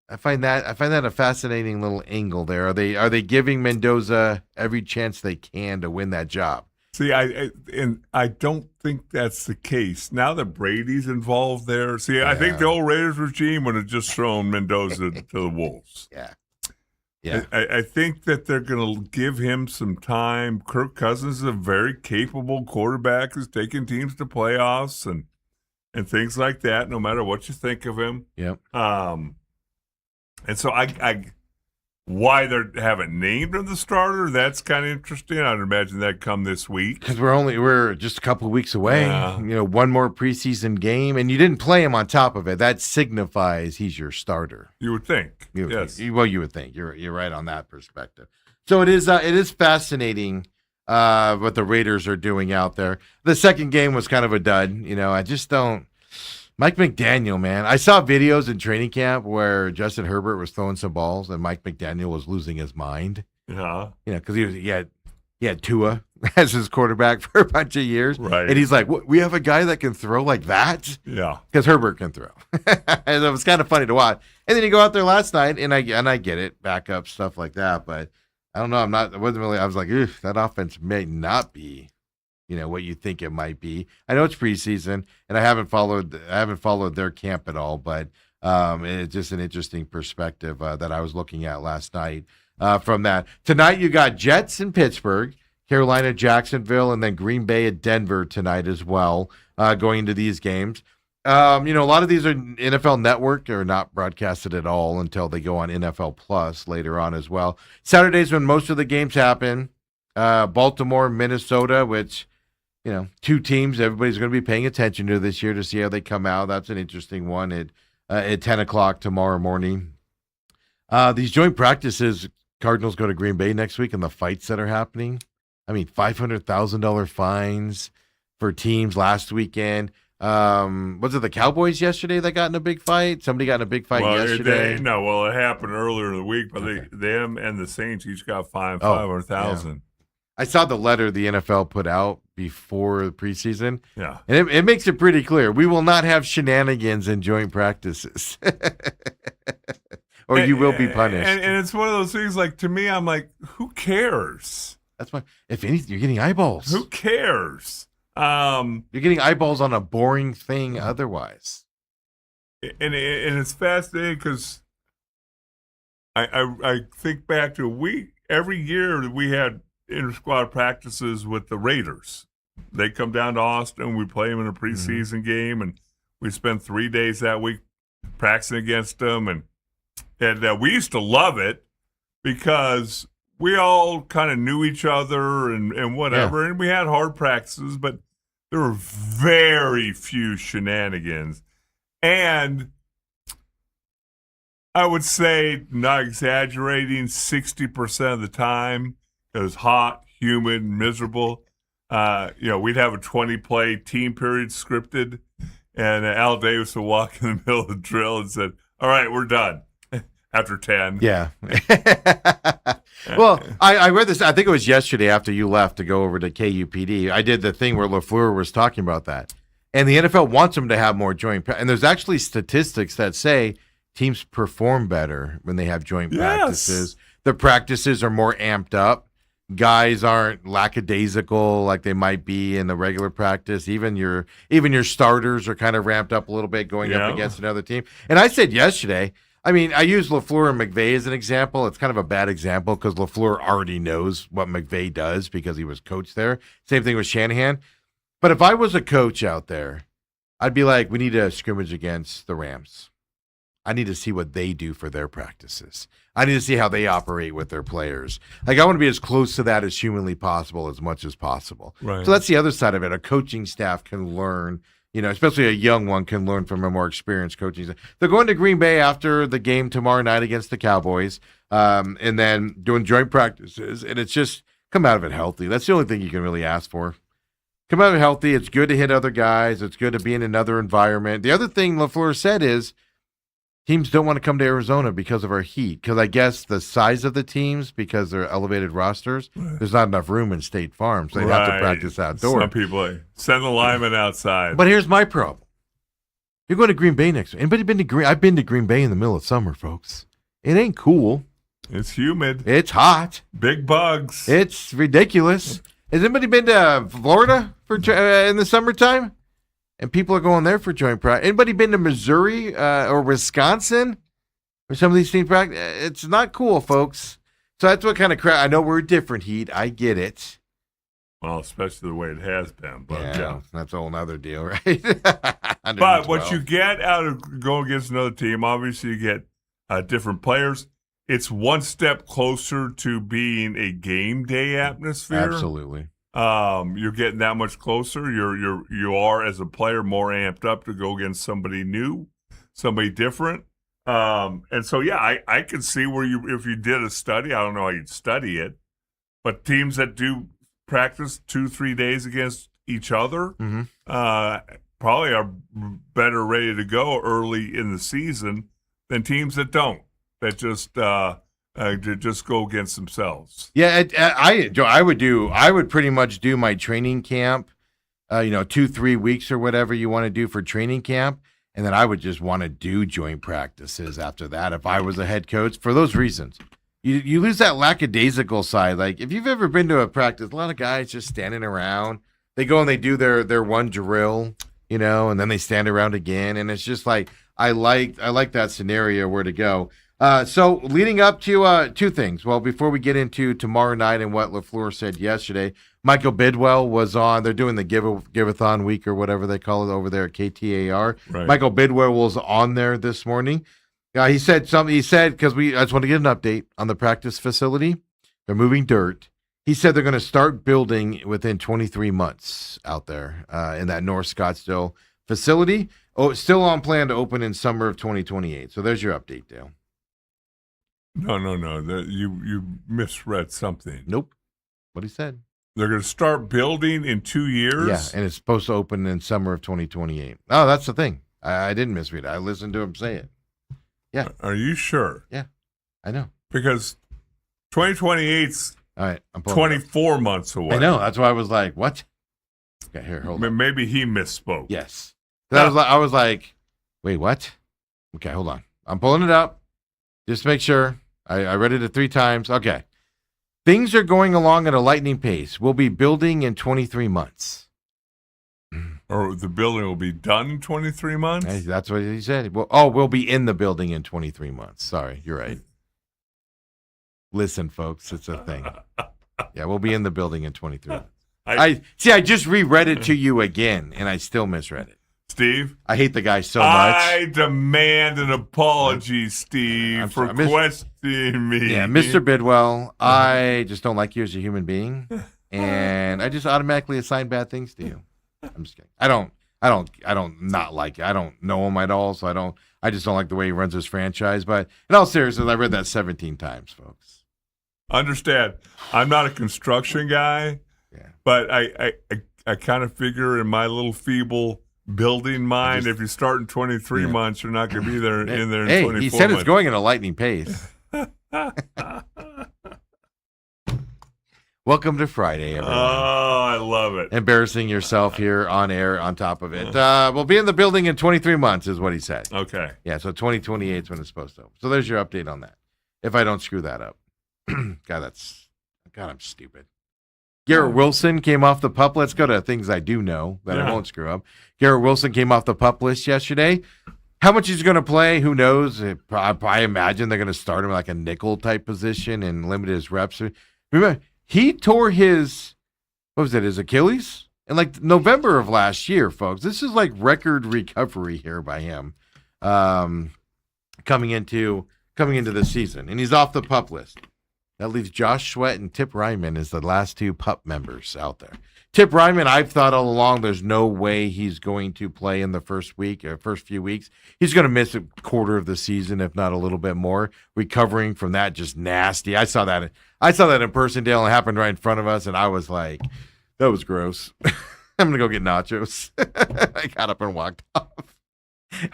I find that a fascinating little angle there. Are they giving Mendoza every chance they can to win that job? See, I don't think that's the case. Now that Brady's involved there, I think the old Raiders regime would have just thrown Mendoza to the Wolves. Yeah. I think that they're going to give him some time. Kirk Cousins is a very capable quarterback who's taken teams to playoffs and things like that, no matter what you think of him. Yep. And so I Why they haven't named him the starter, that's kind of interesting. I'd imagine that come this week. Because we're just a couple of weeks away. Yeah. One more preseason game, and you didn't play him on top of it. That signifies he's your starter. You would think. Yes. Well, you would think. You're right on that perspective. So it is fascinating what the Raiders are doing out there. The second game was kind of a dud. I just don't. Mike McDaniel, man. I saw videos in training camp where Justin Herbert was throwing some balls and Mike McDaniel was losing his mind. Yeah. Because he had Tua as his quarterback for a bunch of years. Right. And he's like, we have a guy that can throw like that? Yeah. Because Herbert can throw. And it was kind of funny to watch. And then you go out there last night, and I get it, backup, stuff like that. But I don't know. I was like, that offense may not be what you think it might be. I know it's preseason, and I haven't followed their camp at all, but it's just an interesting perspective that I was looking at last night from that. Tonight you got Jets in Pittsburgh, Carolina, Jacksonville, and then Green Bay at Denver tonight as well, going into these games. A lot of these are NFL Network or not broadcasted at all until they go on NFL Plus later on as well. Saturdays when most of the games happen, Baltimore, Minnesota, which two teams everybody's going to be paying attention to this year to see how they come out. That's an interesting one at 10 o'clock tomorrow morning. These joint practices, Cardinals go to Green Bay next week, and the fights that are happening. I mean, $500,000 fines for teams last weekend. Was it the Cowboys yesterday that got in a big fight? Somebody got in a big fight yesterday. It happened earlier in the week, but them and the Saints each got fined $500,000. Yeah. I saw the letter the NFL put out before the preseason. Yeah. And it makes it pretty clear. We will not have shenanigans in joint practices. Or you will be punished. And it's one of those things, like, to me, I'm like, who cares? That's why, if anything, you're getting eyeballs. Who cares? You're getting eyeballs on a boring thing otherwise. And it's fascinating because I think back to every year that we had inter-squad practices with the Raiders. They come down to Austin, we play them in a preseason game, and we spend 3 days that week practicing against them. And we used to love it because we all kind of knew each other and whatever, and we had hard practices, but there were very few shenanigans. And I would say, not exaggerating, 60% of the time, it was hot, humid, miserable. We'd have a 20-play team period scripted, and Al Davis would walk in the middle of the drill and said, "All right, we're done." After 10. Yeah. Well, I read this, I think it was yesterday after you left to go over to KUPD. I did the thing where LaFleur was talking about that. And the NFL wants them to have more joint practice. And there's actually statistics that say teams perform better when they have joint practices. The practices are more amped up. Guys aren't lackadaisical like they might be in the regular practice. Even your starters are kind of ramped up a little bit going up against another team. And I said yesterday, I mean, I use LaFleur and McVay as an example. It's kind of a bad example because LaFleur already knows what McVay does because he was coach there. Same thing with Shanahan. But if I was a coach out there, I'd be like, we need to scrimmage against the Rams. I need to see what they do for their practices. I need to see how they operate with their players. Like, I want to be as close to that as humanly possible, as much as possible. Right. So that's the other side of it. A coaching staff can learn, especially a young one can learn from a more experienced coaching staff. They're going to Green Bay after the game tomorrow night against the Cowboys, and then doing joint practices. And it's just come out of it healthy. That's the only thing you can really ask for. Come out of it healthy. It's good to hit other guys. It's good to be in another environment. The other thing LaFleur said is, teams don't want to come to Arizona because of our heat. Because I guess the size of the teams, because they're elevated rosters, there's not enough room in State Farm, so they have to practice outdoors. Some people send the linemen outside. But here's my problem. You're going to Green Bay next week. Anybody been to Green? I've been to Green Bay in the middle of summer, folks. It ain't cool. It's humid. It's hot. Big bugs. It's ridiculous. Has anybody been to Florida for in the summertime? And people are going there for joint practice. Anybody been to Missouri or Wisconsin or some of these teams practice? It's not cool, folks. So that's what kind of crap. I know we're a different heat. I get it. Well, especially the way it has been. But that's a whole nother deal, right? But what you get out of going against another team, obviously you get different players. it's one step closer to being a game day atmosphere. Absolutely. You're getting that much closer. You are as a player more amped up to go against somebody new, somebody different. And so yeah, I could see where if you did a study, I don't know how you'd study it, but teams that do practice 2-3 days against each other probably are better ready to go early in the season than teams that don't, that just go against themselves. Yeah, I would pretty much do my training camp, 2-3 weeks or whatever you want to do for training camp, and then I would just want to do joint practices after that if I was a head coach for those reasons. You lose that lackadaisical side. Like if you've ever been to a practice, a lot of guys just standing around. They go and they do their one drill, and then they stand around again, and it's just like I like that scenario where to go. So leading up to two things. Well, before we get into tomorrow night and what LaFleur said yesterday, Michael Bidwell was on. They're doing the Give-a-thon week or whatever they call it over there at KTAR. Right. Michael Bidwell was on there this morning. He said something. He said, because I just want to get an update on the practice facility. They're moving dirt. He said they're going to start building within 23 months out there in that North Scottsdale facility. Oh, still on plan to open in summer of 2028. So there's your update, Dale. No. You misread something. Nope. What he said. They're going to start building in 2 years? Yeah, and it's supposed to open in summer of 2028. Oh, that's the thing. I didn't misread it. I listened to him say it. Yeah. Are you sure? Yeah, I know. Because 2028's all right, I'm 24 months away. I know. That's why I was like, what? Okay, here, hold on. Maybe he misspoke. Yes. I was like, wait, what? Okay, hold on. I'm pulling it up just to make sure. I read it 3 times. Okay. Things are going along at a lightning pace. We'll be building in 23 months. Or the building will be done in 23 months? Hey, that's what he said. We'll be in the building in 23 months. Sorry, you're right. Listen, folks, it's a thing. Yeah, we'll be in the building in 23 months. I just reread it to you again, and I still misread it. Steve? I hate the guy so much. I demand an apology, Steve, for questioning me. Yeah, Mr. Bidwell, I just don't like you as a human being, and I just automatically assign bad things to you. I'm just kidding. I don't not like it. I don't know him at all, so I just don't like the way he runs his franchise. But in all seriousness, I read that 17 times, folks. Understand, I'm not a construction guy, but I kind of figure in my little feeble building mind, if you start in 23 months, you're not going to be there in there in 24 months. He said it's going at a lightning pace. Welcome to Friday, everyone. Oh, I love it. Embarrassing yourself here on air on top of it. We'll be in the building in 23 months is what he said. Okay. Yeah, so 2028 is when it's supposed to open. So there's your update on that. If I don't screw that up. God, I'm stupid. Garrett Wilson came off the PUP. Let's go to things I do know that I won't screw up. Garrett Wilson came off the PUP list yesterday. How much he's going to play, who knows? I imagine they're going to start him like a nickel type position and limit his reps. Remember, he tore his Achilles in like November of last year, folks. This is like record recovery here by him coming into the season. And he's off the PUP list. That leaves Josh Sweat and Tip Ryman as the last 2 PUP members out there. Tip Ryman, I've thought all along there's no way he's going to play in the first few weeks. He's going to miss a quarter of the season, if not a little bit more. Recovering from that, just nasty. I saw that in person, Dale, and it happened right in front of us, and I was like, that was gross. I'm going to go get nachos. I got up and walked off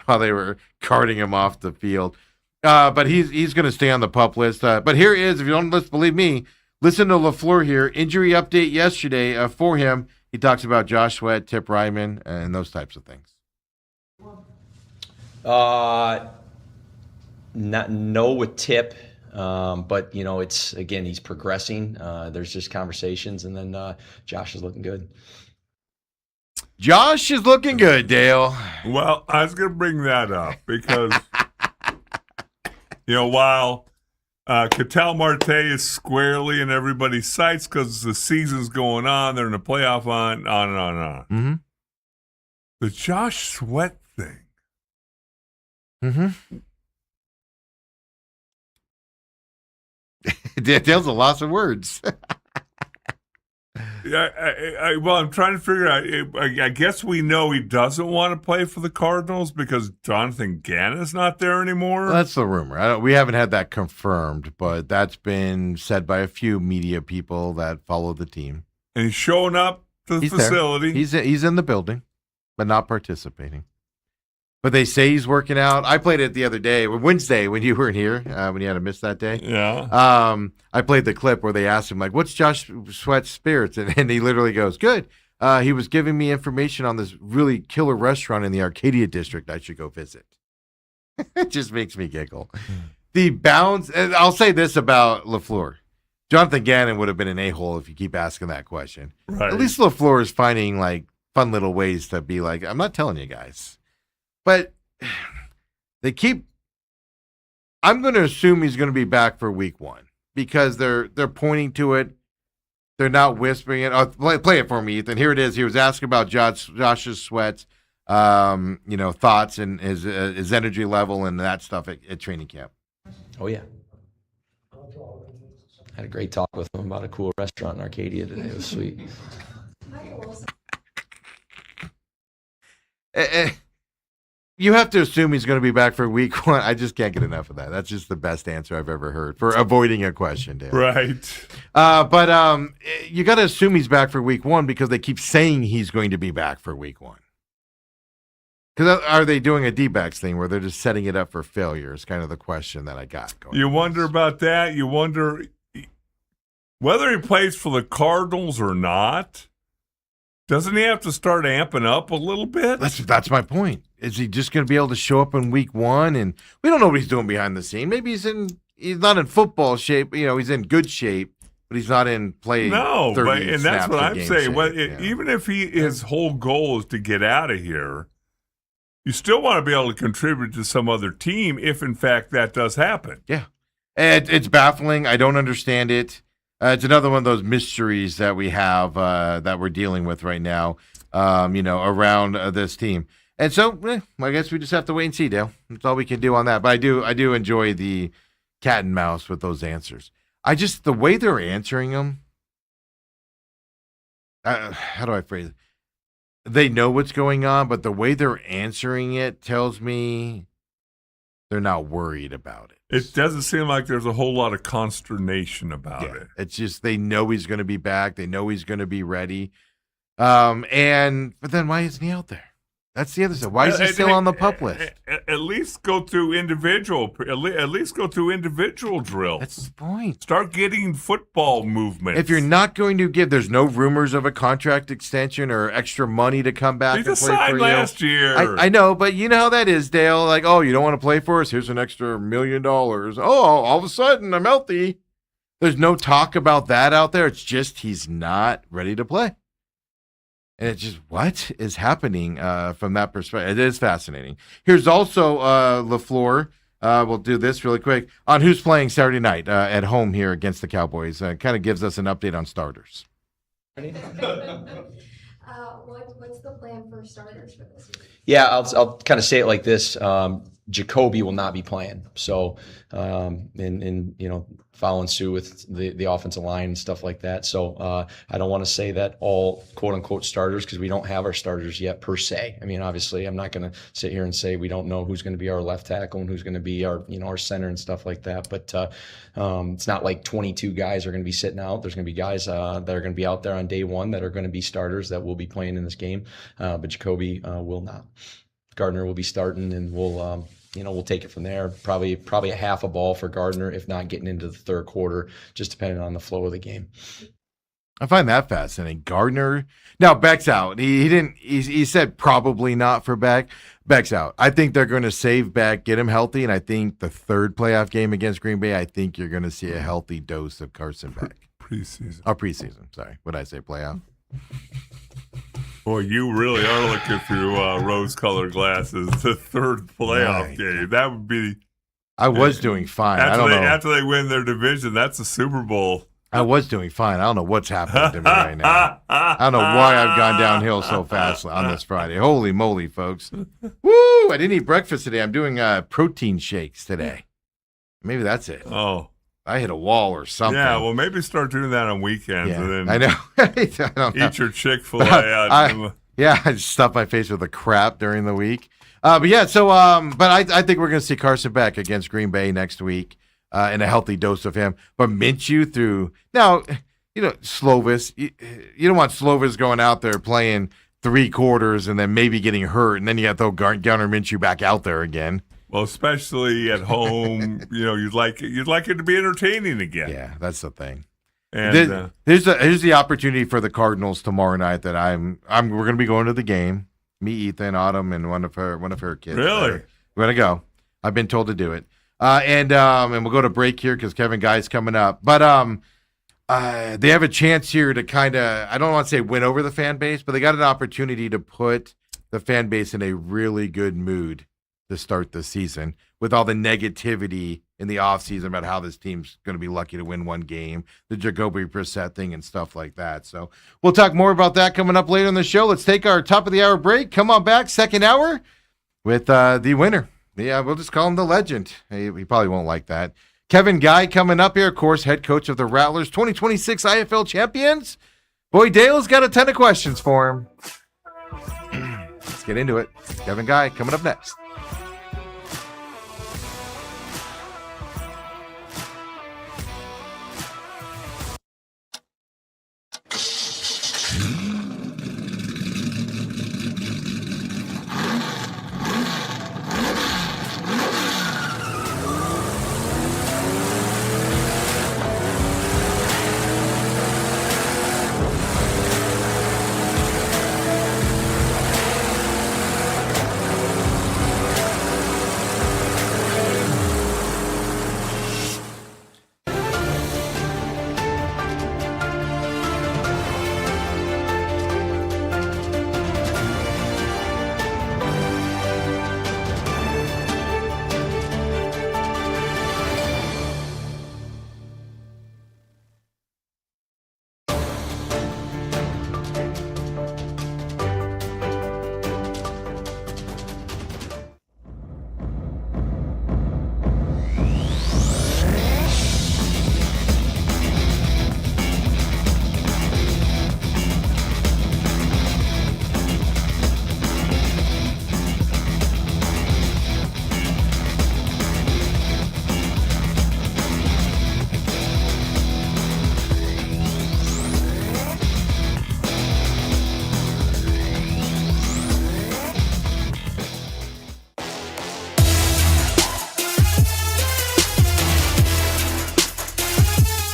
while they were carting him off the field. But he's going to stay on the PUP list. But here is, if you don't believe me, listen to LaFleur here. Injury update yesterday for him. He talks about Josh Sweat, Tip Ryman, and those types of things. No with Tip, but it's again he's progressing. There's just conversations, and then Josh is looking good. Josh is looking good, Dale. Well, I was going to bring that up because. While Ketel Marte is squarely in everybody's sights because the season's going on, they're in the playoff on and on and on. Mm-hmm. The Josh Sweat thing. Mm-hmm. Dale's a loss of words. Yeah, well, I'm trying to figure out. I guess we know he doesn't want to play for the Cardinals because Jonathan Ganna's not there anymore. Well, that's the rumor. We haven't had that confirmed, but that's been said by a few media people that follow the team. And he's showing up to the facility. He's in the building, but not participating. But they say he's working out. I played it the other day, Wednesday, when you weren't here, when you had to miss that day. Yeah. I played the clip where they asked him, like, what's Josh Sweat's spirits? And he literally goes, good. He was giving me information on this really killer restaurant in the Arcadia district I should go visit. It just makes me giggle. The bounds, and I'll say this about LaFleur. Jonathan Gannon would have been an a-hole if you keep asking that question. Right. At least LaFleur is finding, like, fun little ways to be like, I'm not telling you guys. But I'm going to assume he's going to be back for week 1 because they're pointing to it. They're not whispering it. Oh, play it for me, Ethan. Here it is. He was asking about Josh's Sweat's, thoughts and his energy level and that stuff at training camp. Oh, yeah. Had a great talk with him about a cool restaurant in Arcadia today. It was sweet. You have to assume he's going to be back for week 1. I just can't get enough of that. That's just the best answer I've ever heard for avoiding a question, Dan. Right. But you got to assume he's back for week 1 because they keep saying he's going to be back for week 1. Because are they doing a D-backs thing where they're just setting it up for failure? Is kind of the question that I got going. You wonder about that. You wonder whether he plays for the Cardinals or not. Doesn't he have to start amping up a little bit? That's my point. Is he just going to be able to show up in week 1? And we don't know what he's doing behind the scene. Maybe he's not in football shape. He's in good shape, but he's not in play. No, 30 and that's what I'm saying. Well, yeah. Even if his whole goal is to get out of here, you still want to be able to contribute to some other team if, in fact, that does happen. Yeah, it's baffling. I don't understand it. It's another one of those mysteries that we have that we're dealing with right now, around this team. And so, I guess we just have to wait and see, Dale. That's all we can do on that. But I do enjoy the cat and mouse with those answers. The way they're answering them, how do I phrase it? They know what's going on, but the way they're answering it tells me they're not worried about it. It doesn't seem like there's a whole lot of consternation about it. It's just they know he's going to be back. They know he's going to be ready. But then why isn't he out there? That's the other side. Why is he still on the PUP list? At least go through individual. At least go through individual drills. That's the point. Start getting football movement. If you're not going to there's no rumors of a contract extension or extra money to come back. He just signed last year. I know, but you know how that is, Dale. Like, oh, you don't want to play for us? Here's an extra $1 million. Oh, all of a sudden I'm healthy. There's no talk about that out there. It's just he's not ready to play. And it's just, what is happening from that perspective? It is fascinating. Here's also LaFleur. We'll do this really quick on who's playing Saturday night at home here against the Cowboys. Kind of gives us an update on starters. What's the plan for starters for this year? Yeah, I'll kind of say it like this. Jacoby will not be playing. So, following suit with the offensive line and stuff like that. So I don't want to say that all quote unquote starters because we don't have our starters yet per se. I mean, obviously, I'm not going to sit here and say we don't know who's going to be our left tackle and who's going to be our our center and stuff like that. But it's not like 22 guys are going to be sitting out. There's going to be guys that are going to be out there on day one that are going to be starters that will be playing in this game. But Jacoby will not. Gardner will be starting, and we'll take it from there. Probably a half a ball for Gardner, if not getting into the third quarter, just depending on the flow of the game. I find that fascinating. Gardner, now Beck's out. He said probably not for Beck. Beck's out. I think they're going to save Beck, get him healthy, and I think the third playoff game against Green Bay, I think you're going to see a healthy dose of Carson Beck. Preseason. Oh, preseason. Sorry. What did I say? Playoff? Boy, you really are looking through rose-colored glasses. The third playoff game. That would be. I was doing fine. I don't know. After they win their division, that's a Super Bowl. I was doing fine. I don't know what's happening to me right now. I don't know why I've gone downhill so fast on this Friday. Holy moly, folks. Woo! I didn't eat breakfast today. I'm doing protein shakes today. Maybe that's it. Oh. I hit a wall or something. Yeah, well, maybe start doing that on weekends Yeah, and I then know. I don't know. eat your Chick-fil-A out. Yeah, I just stuff my face with the crap during the week. But yeah, so but I think we're going to see Carson Beck against Green Bay next week, and a healthy dose of him. But Minshew through now, Slovis. You don't want Slovis going out there playing 3 quarters and then maybe getting hurt, and then you got to throw Gunnar Minshew back out there again. Well, especially at home, you'd like it to be entertaining again. Yeah, that's the thing. And here's the opportunity for the Cardinals tomorrow night that we're going to be going to the game. Me, Ethan, Autumn, and one of her kids. Really? We're going to go. I've been told to do it. And we'll go to break here because Kevin Guy's coming up. But they have a chance here to kind of, I don't want to say win over the fan base, but they got an opportunity to put the fan base in a really good mood to start the season with all the negativity in the offseason about how this team's going to be lucky to win one game, the Jacoby Brissett thing and stuff like that. So we'll talk more about that coming up later in the show. Let's take our top of the hour break. Come on back, second hour, with the winner. Yeah, we'll just call him the legend. He probably won't like that. Kevin Guy coming up here, of course, head coach of the Rattlers, 2026 IFL champions. Boy, Dale's got a ton of questions for him. Let's get into it. Kevin Guy coming up next.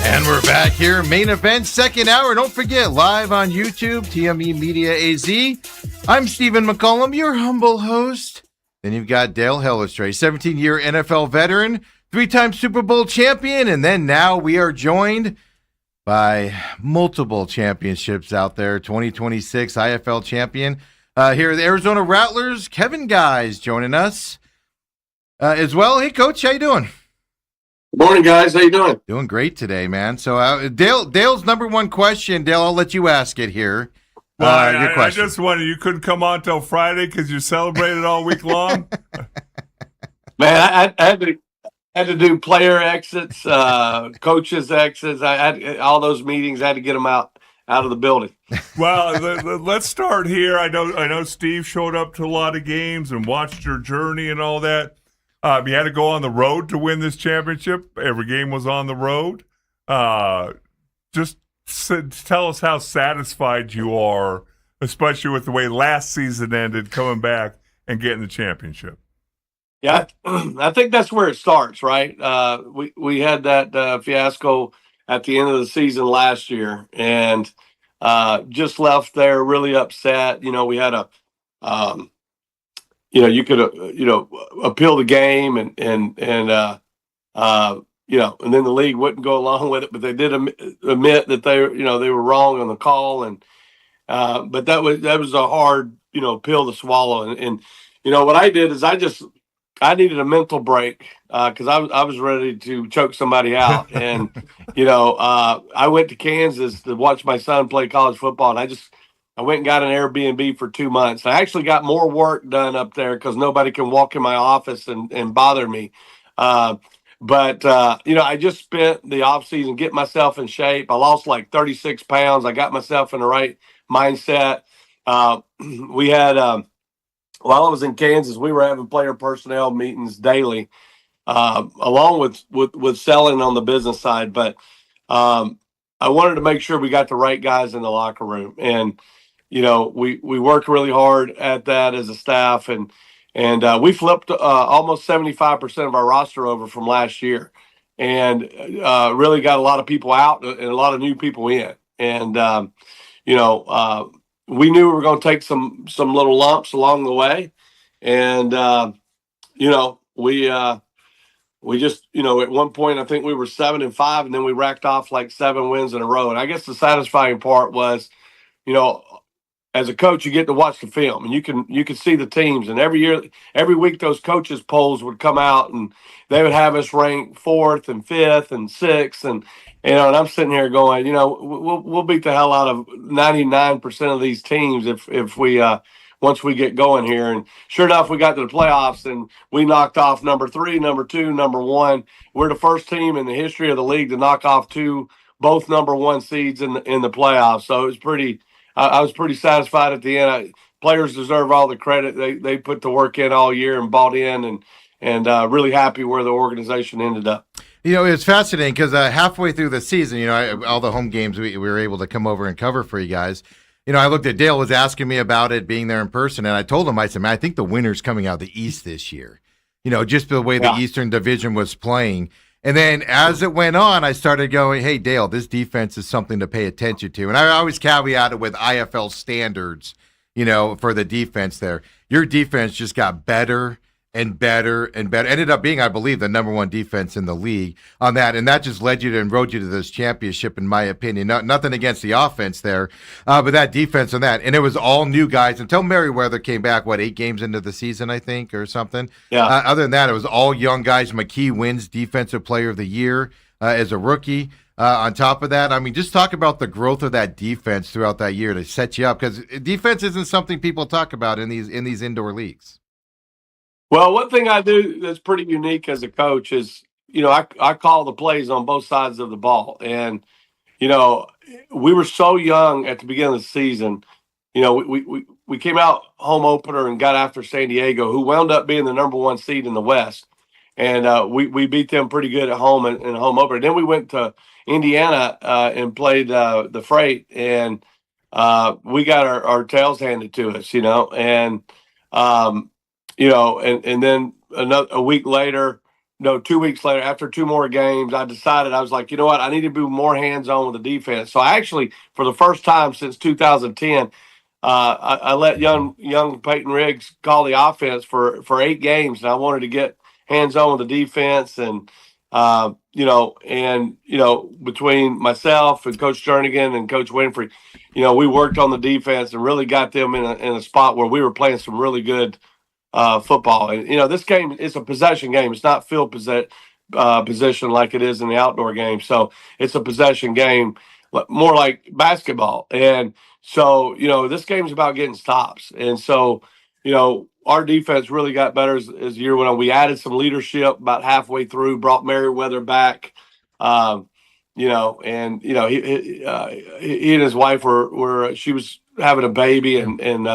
And we're back here, main event, second hour. Don't forget, live on YouTube, TME Media AZ. I'm Stephen McCollum, your humble host. Then you've got Dale Hellestrae, 17-year NFL veteran, 3-time Super Bowl champion, and then now we are joined by multiple championships out there, 2026 IFL champion. Here at the Arizona Rattlers, Kevin Guy's joining us as well. Hey, Coach, how you doing? Good morning, guys. How you doing? Doing great today, man. So Dale's number one question, Dale, I'll let you ask it here. Well, Your I question. just wondered, you couldn't come on till Friday because you celebrated all week long? Man, I had to do player exits, coaches exits. I had all those meetings. I had to get them out of the building. Well, let's start here. I know Steve showed up to a lot of games and watched your journey and all that. You had to go on the road to win this championship. Every game was on the road. Just tell us how satisfied you are, especially with the way last season ended, coming back and getting the championship. Yeah, I think that's where it starts, right? We had that fiasco at the end of the season last year, and just left there really upset. We had a you could appeal the game and then the league wouldn't go along with it, but they did admit that they were wrong on the call, and but that was a hard pill to swallow, and what I did is I needed a mental break because I was ready to choke somebody out, and I went to Kansas to watch my son play college football, and I went and got an Airbnb for 2 months. I actually got more work done up there because nobody can walk in my office and bother me. But But I just spent the off season getting myself in shape. I lost like 36 pounds. I got myself in the right mindset. We had while I was in Kansas, we were having player personnel meetings daily, along with selling on the business side. But I wanted to make sure we got the right guys in the locker room, and we worked really hard at that as a staff, and we flipped almost 75% of our roster over from last year, and really got a lot of people out and a lot of new people in, and we knew we were going to take some little lumps along the way, and we just, at one point, I think we were 7-5, and then we racked off like 7 wins in a row. And I guess the satisfying part was, you know, as a coach, you get to watch the film, and you can see the teams. And every week, those coaches polls would come out, and they would have us ranked 4th and 5th and 6th, and and I'm sitting here going, we'll beat the hell out of 99% of these teams if we once we get going here. And sure enough, we got to the playoffs, and we knocked off number 3, number 2, number 1. We're the first team in the history of the league to knock off both number 1 seeds in the playoffs. So it was pretty. I was pretty satisfied at the end. Players deserve all the credit. They put the work in all year and bought in, and really happy where the organization ended up. It's fascinating because halfway through the season, all the home games we were able to come over and cover for you guys. I looked at Dale was asking me about it being there in person, and I told him, I said, man, I think the winner's coming out of the East this year. Just the way the Eastern Division was playing. And then as it went on, I started going, hey, Dale, this defense is something to pay attention to. And I always caveat it with IFL standards, for the defense there. Your defense just got better and better and better. Ended up being, I believe, the number 1 defense in the league on that. And that just led you to and rode you to this championship, in my opinion. Nothing against the offense there, but that defense on that. And it was all new guys until Merriweather came back, 8 games into the season, I think, or something. Yeah. Other than that, it was all young guys. McKee wins Defensive Player of the Year as a rookie. On top of that, I mean, just talk about the growth of that defense throughout that year to set you up, because defense isn't something people talk about in these indoor leagues. Well, one thing I do that's pretty unique as a coach is, I call the plays on both sides of the ball. And, we were so young at the beginning of the season. We came out home opener and got after San Diego, who wound up being the number 1 seed in the West. And we beat them pretty good at home in home opener. Then we went to Indiana and played the Freight, and we got our tails handed to us, and and then a week later, 2 weeks later, after 2 more games, I decided, I was like, you know what, I need to be more hands-on with the defense. So I actually, for the first time since 2010, I let young Peyton Riggs call the offense for 8 games, and I wanted to get hands-on with the defense, and between myself and Coach Jernigan and Coach Winfrey, we worked on the defense and really got them in a spot where we were playing some really good football. And this game is a possession game. It's not field position like it is in the outdoor game. So it's a possession game, more like basketball. And so this game's about getting stops. And so our defense really got better as the year went on. We added some leadership about halfway through, brought Merriweather back. And he and his wife she was having a baby, and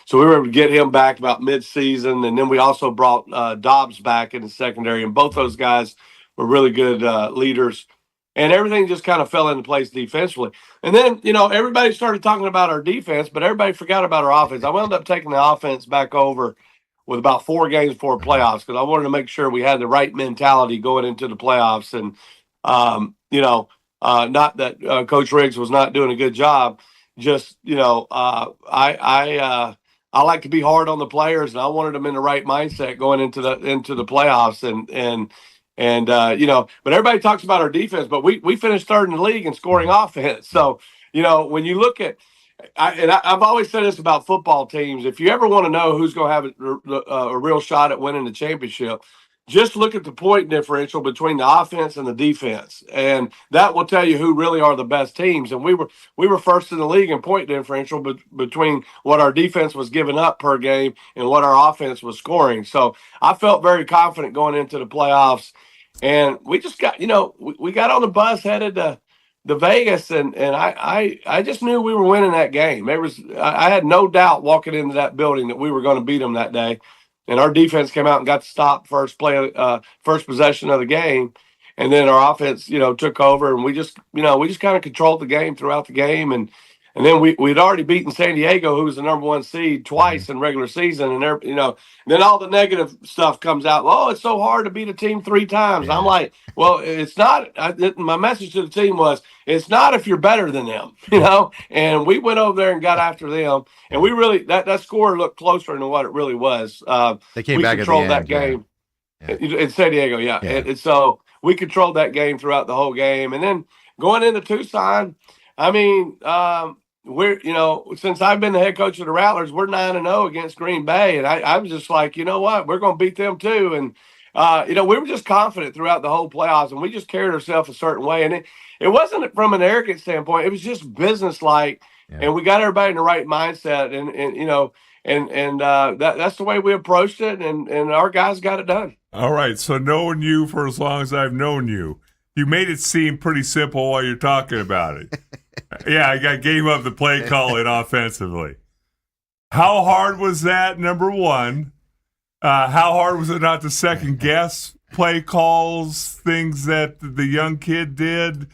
so we were able to get him back about mid-season, and then we also brought Dobbs back in the secondary, and both those guys were really good leaders, and everything just kind of fell into place defensively. And then everybody started talking about our defense, but everybody forgot about our offense. I wound up taking the offense back over with about 4 games before playoffs, because I wanted to make sure we had the right mentality going into the playoffs, and not that Coach Riggs was not doing a good job. Just I like to be hard on the players, and I wanted them in the right mindset going into the playoffs, but everybody talks about our defense, but we finished 3rd in the league in scoring offense. So when you look at, I've always said this about football teams: if you ever want to know who's going to have a real shot at winning the championship, just look at the point differential between the offense and the defense, and that will tell you who really are the best teams. And we were first in the league in point differential between what our defense was giving up per game and what our offense was scoring. So I felt very confident going into the playoffs, And we just got, we got on the bus headed to Vegas, and I just knew we were winning that game. I had no doubt walking into that building that we were going to beat them that day. And our defense came out and got to stop first possession of the game. And then our offense, took over, and we just kind of controlled the game throughout the game. And then we'd already beaten San Diego, who was the number one seed, twice in regular season. And then all the negative stuff comes out. Oh, it's so hard to beat a team 3 times. Yeah. I'm like, well, it's not. My message to the team was, it's not if you're better than them, And we went over there and got after them, and we really that score looked closer than what it really was. They came we back at the controlled end, that game yeah. in San Diego, yeah. And so we controlled that game throughout the whole game, and then going into Tucson, I mean, we're since I've been the head coach of the Rattlers, we're 9-0 against Green Bay, and I was just like, you know what, we're going to beat them too, and we were just confident throughout the whole playoffs, and we just carried ourselves a certain way, and it wasn't from an arrogant standpoint, it was just business like, and we got everybody in the right mindset, and that's the way we approached it, and our guys got it done. All right, so knowing you for as long as I've known you, you made it seem pretty simple while you're talking about it. Yeah, I gave up the play calling offensively. How hard was that, number one? How hard was it not to second guess play calls, things that the young kid did,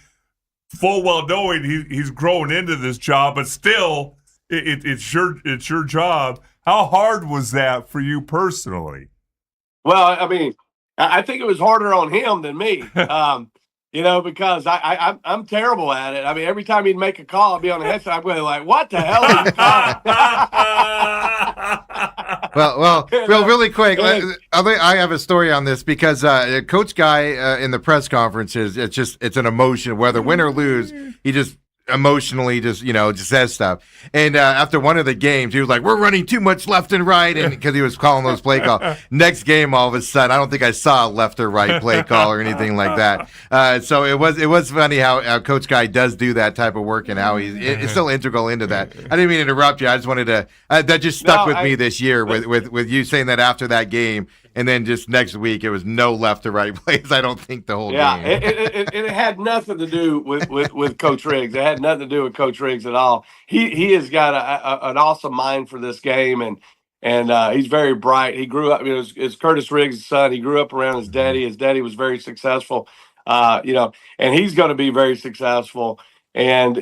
full well knowing he's growing into this job, but still, it's your job. How hard was that for you personally? Well, I mean, I think it was harder on him than me. Because I'm terrible at it. I mean, every time he'd make a call, I'd be on the headset. I'm going like, "What the hell are you calling?" well, really quick. I have a story on this because Coach Guy in the press conference it's an emotion, whether win or lose. He just emotionally just says stuff. And after one of the games, he was like, "We're running too much left and right," and because he was calling those play calls. Next game, all of a sudden, I don't think I saw a left or right play call or anything like that. So it was funny how Coach Guy does do that type of work, and how it's still integral into that. I didn't mean to interrupt you. I just wanted to that just stuck with me this year with you saying that after that game. And then just next week, it was no left or right plays. I don't think the whole game. Yeah, it had nothing to do with Coach Riggs. It had nothing to do with Coach Riggs at all. He has got an awesome mind for this game, and he's very bright. He grew up. It's Curtis Riggs' son. He grew up around his daddy. His daddy was very successful. And he's going to be very successful. And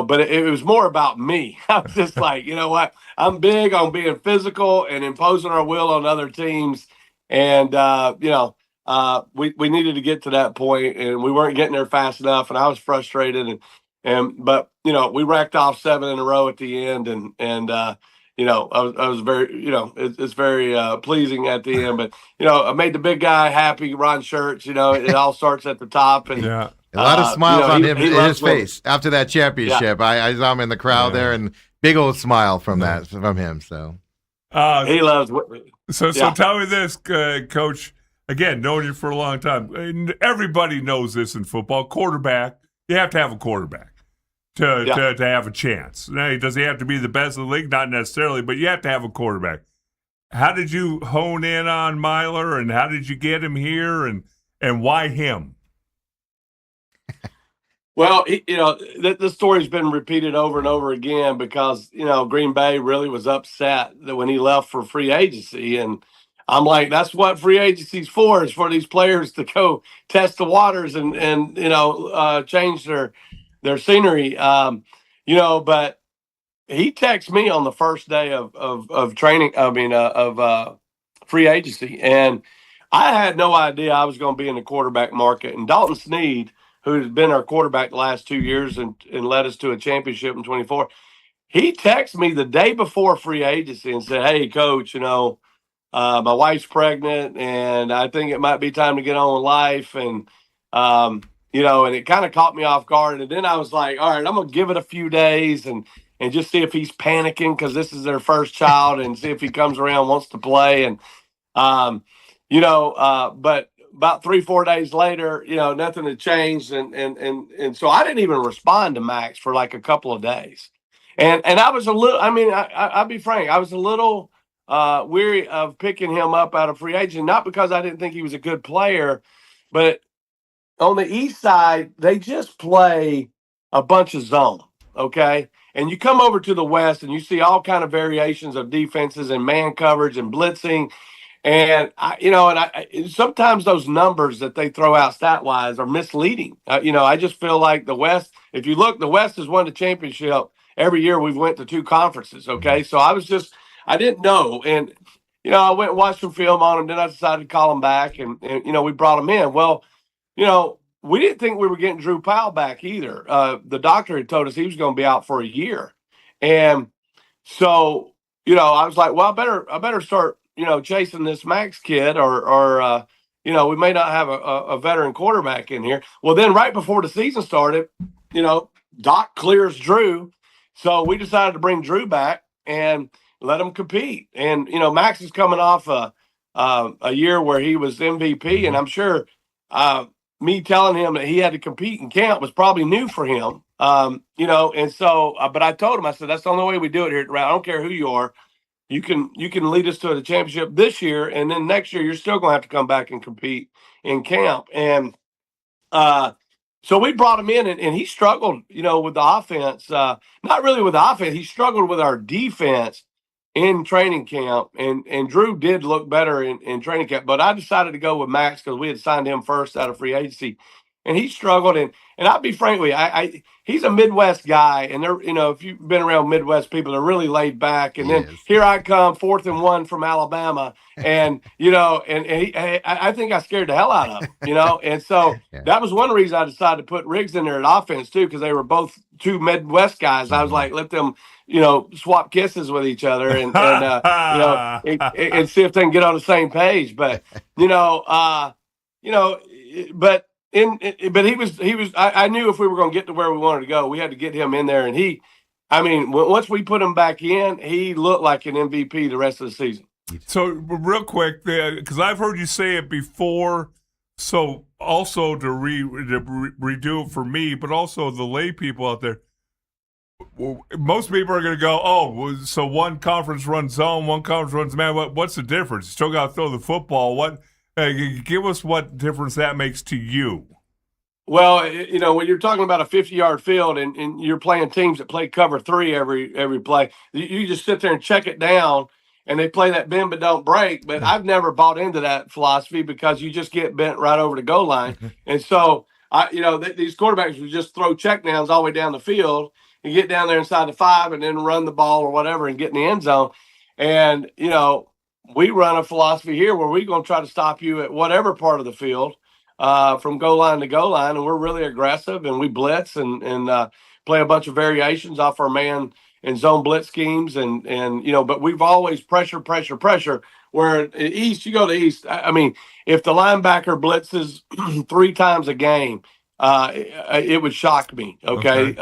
but it was more about me. I was just like, you know what? I'm big on being physical and imposing our will on other teams. And we needed to get to that point, and we weren't getting there fast enough, and I was frustrated, but we racked off 7 in a row at the end, and I was very it's very pleasing at the end, but I made the big guy happy. Ron Schertz, it all starts at the top, and yeah. A lot of smiles on him in his winning. face after that championship. I saw him in the crowd there, and big old smile from him. So he loves winning. So tell me this, Coach. Again, knowing you for a long time, and everybody knows this in football. Quarterback, you have to have a quarterback to have a chance. Now, does he have to be the best in the league? Not necessarily, but you have to have a quarterback. How did you hone in on Myler, and how did you get him here, and why him? Well, this story's been repeated over and over again because, Green Bay really was upset that when he left for free agency. And I'm like, that's what free agency's for, is for these players to go test the waters and change their scenery. But he texted me on the first day of training, of free agency. And I had no idea I was going to be in the quarterback market. And Dalton Snead, who's been our quarterback the last 2 years and led us to a championship in 24. He texted me the day before free agency and said, "Hey, Coach, my wife's pregnant, and I think it might be time to get on with life." And, and it kind of caught me off guard. And then I was like, all right, I'm going to give it a few days and just see if he's panicking because this is their first child, and see if he comes around, wants to play. And, but about 3-4 days later, nothing had changed. And so I didn't even respond to Max for like a couple of days. And I was a little, I'll be frank, I was a little weary of picking him up out of free agency, not because I didn't think he was a good player, but on the east side, they just play a bunch of zone. Okay. And you come over to the west and you see all kind of variations of defenses and man coverage and blitzing. And sometimes those numbers that they throw out stat wise are misleading. I just feel like the West. If you look, the West has won the championship every year. We've went to 2 conferences. Okay, so I didn't know, and I went and watched some film on him. Then I decided to call him back, and we brought him in. Well, we didn't think we were getting Drew Powell back either. The doctor had told us he was going to be out for a year, and so I was like, well, I better start chasing this Max kid, or we may not have a veteran quarterback in here. Well, then right before the season started, Doc clears Drew, so we decided to bring Drew back and let him compete. And Max is coming off a year where he was MVP, and I'm sure me telling him that he had to compete in camp was probably new for him. And so, but I told him, I said, that's the only way we do it here at the round. I don't care who you are. You can lead us to the championship this year, and then next year you're still going to have to come back and compete in camp. And so we brought him in, and he struggled, with the offense. Not really with the offense. He struggled with our defense in training camp, and Drew did look better in training camp. But I decided to go with Max because we had signed him first out of free agency, and he struggled. And I'll be frank with you, he's a Midwest guy, and they're, if you've been around Midwest people, they're really laid back. And then here I come, 4th and 1 from Alabama, and I think I scared the hell out of him, And so that was one reason I decided to put Riggs in there at offense too, because they were both 2 Midwest guys. I was like, let them, swap kisses with each other and see if they can get on the same page. But but he was. I knew if we were going to get to where we wanted to go, we had to get him in there. And once we put him back in, he looked like an MVP the rest of the season. So real quick, because I've heard you say it before. So also to redo it for me, but also the lay people out there. Most people are going to go, oh, so one conference runs zone, one conference runs man. What's the difference? You still got to throw the football. Give us what difference that makes to you. Well, when you're talking about a 50-yard field and you're playing teams that play cover 3 every play, you just sit there and check it down, and they play that bend but don't break. But I've never bought into that philosophy because you just get bent right over the goal line. And so, these quarterbacks would just throw check downs all the way down the field and get down there inside the 5 and then run the ball or whatever and get in the end zone. And, we run a philosophy here where we're going to try to stop you at whatever part of the field from goal line to goal line. And we're really aggressive, and we blitz and play a bunch of variations off our man and zone blitz schemes. And but we've always pressure. Where at East, you go to East. If the linebacker blitzes 3 times a game, it would shock me. Okay.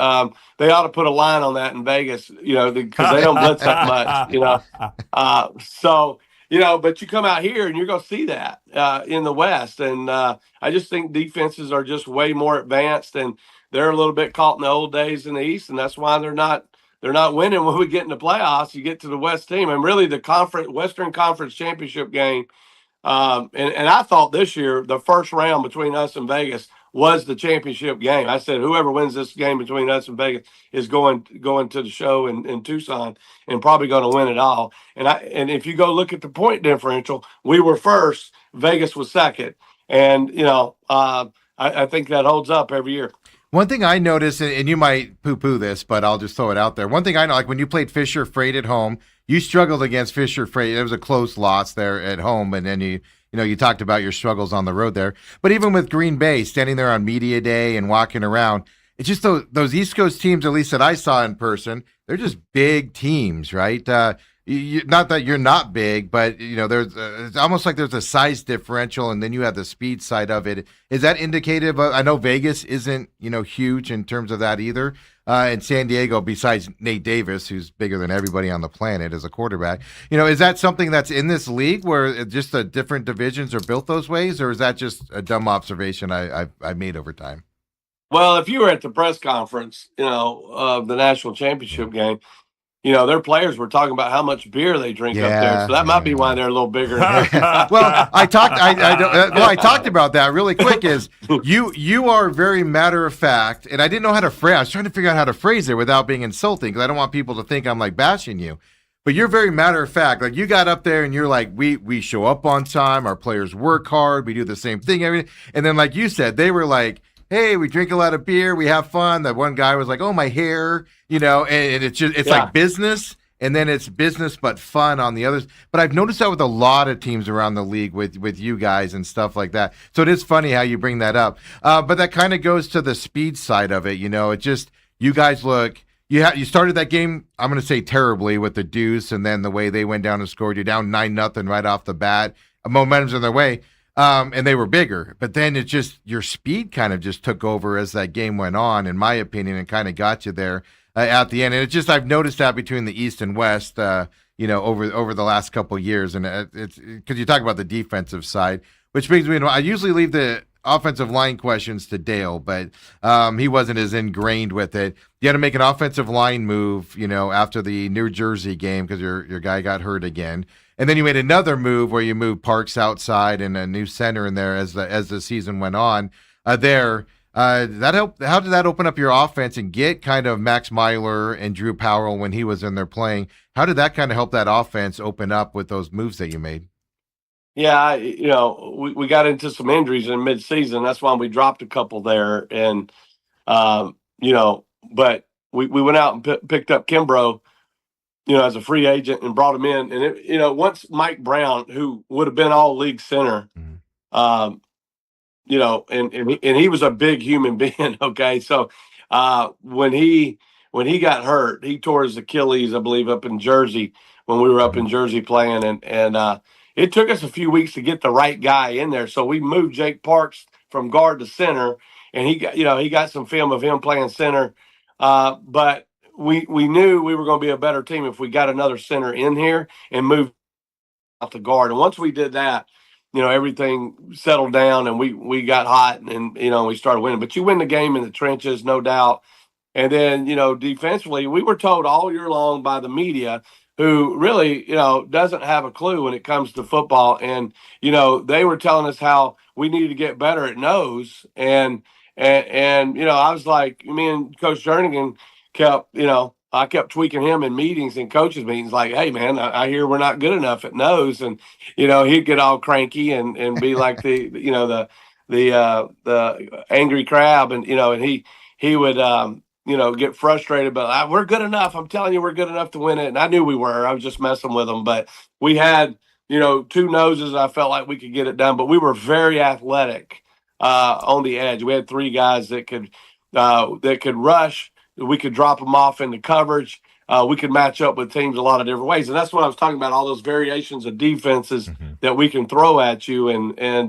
They ought to put a line on that in Vegas, because they don't blitz that much, so, but you come out here and you're going to see that in the West. And I just think defenses are just way more advanced, and they're a little bit caught in the old days in the East. And that's why they're not winning when we get in the playoffs. You get to the West team, and really the Western Conference Championship game. And I thought this year, the first round between us and Vegas was the championship game. I said, whoever wins this game between us and Vegas is going to the show in Tucson and probably going to win it all. And if you go look at the point differential, we were first, Vegas was second. And, I think that holds up every year. One thing I noticed, and you might poo-poo this, but I'll just throw it out there. One thing I know, like when you played Fisher Freight at home, you struggled against Fisher Freight. It was a close loss there at home, and then you talked about your struggles on the road there. But even with Green Bay, standing there on media day and walking around, it's just those East Coast teams, at least that I saw in person, they're just big teams, right? Not that you're not big, but there's it's almost like there's a size differential, and then you have the speed side of it. Is that indicative of? I know Vegas isn't huge in terms of that either, and San Diego, besides Nate Davis, who's bigger than everybody on the planet as a quarterback. Is that something that's in this league where just the different divisions are built those ways, or is that just a dumb observation I made over time? Well, if you were at the press conference, of the national championship game. their players were talking about how much beer they drink up there. Yeah, So that might be why they're a little bigger. well, I talked about that really quick. Is you are very matter of fact, and I didn't know how to phrase. I was trying to figure out how to phrase it without being insulting because I don't want people to think I'm like bashing you. But you're very matter of fact. Like you got up there and you're like, we show up on time. Our players work hard. We do the same thing. Everything. And then, like you said, they were like, hey, we drink a lot of beer. We have fun. That one guy was like, oh, my hair, and it's like business. And then it's business but fun on the others. But I've noticed that with a lot of teams around the league with you guys and stuff like that. So it is funny how you bring that up. But that kind of goes to the speed side of it. It just you guys look. You started that game, I'm going to say terribly with the deuce, and then the way they went down and scored. You're down 9-0 right off the bat. Momentum's in their way, and they were bigger. But then it just your speed kind of just took over as that game went on, in my opinion, and kind of got you there at the end. And it's just I've noticed that between the East and West, over the last couple of years, and it's because you talk about the defensive side, which brings me to I usually leave the offensive line questions to Dale, but he wasn't as ingrained with it. You had to make an offensive line move, after the New Jersey game because your guy got hurt again, and then you made another move where you moved Parks outside and a new center in there as the season went on. That helped. How did that open up your offense and get kind of Max Myler and Drew Powell when he was in there playing? How did that kind of help that offense open up with those moves that you made? Yeah, we got into some injuries in mid-season. That's why we dropped a couple there, and but we went out and picked up Kimbrough, as a free agent and brought him in. And once Mike Brown, who would have been all league center, and he was a big human being. Okay, so when he got hurt, he tore his Achilles, I believe, up in Jersey when we were up in Jersey playing, and it took us a few weeks to get the right guy in there. So we moved Jake Parks from guard to center, and he got some film of him playing center. But we knew we were going to be a better team if we got another center in here and moved out the guard. And once we did that, everything settled down and we got hot and we started winning. But you win the game in the trenches, no doubt. And then, defensively, we were told all year long by the media who really, doesn't have a clue when it comes to football. And, they were telling us how we needed to get better at nose. And I was like, me and Coach Jernigan I kept tweaking him in meetings and coaches meetings like, hey, man, I hear we're not good enough at nose. And, he'd get all cranky and be like the angry crab. And, and he would, get frustrated, but we're good enough. I'm telling you, we're good enough to win it. And I knew we were. I was just messing with them. But we had, two noses. I felt like we could get it done. But we were very athletic on the edge. We had three guys that could rush. We could drop them off into coverage. We could match up with teams a lot of different ways. And that's what I was talking about, all those variations of defenses that we can throw at you. And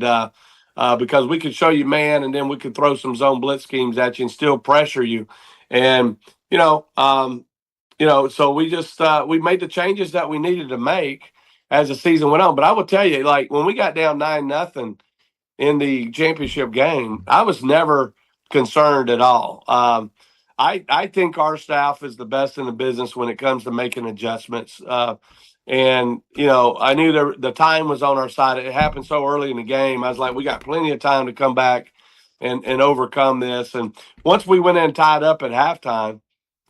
because we could show you man, and then we could throw some zone blitz schemes at you and still pressure you. And, so we just, we made the changes that we needed to make as the season went on. But I will tell you, like when we got down 9-0 in the championship game, I was never concerned at all. I think our staff is the best in the business when it comes to making adjustments. And, I knew the time was on our side. It happened so early in the game. I was like, we got plenty of time to come back and overcome this. And once we went in tied up at halftime,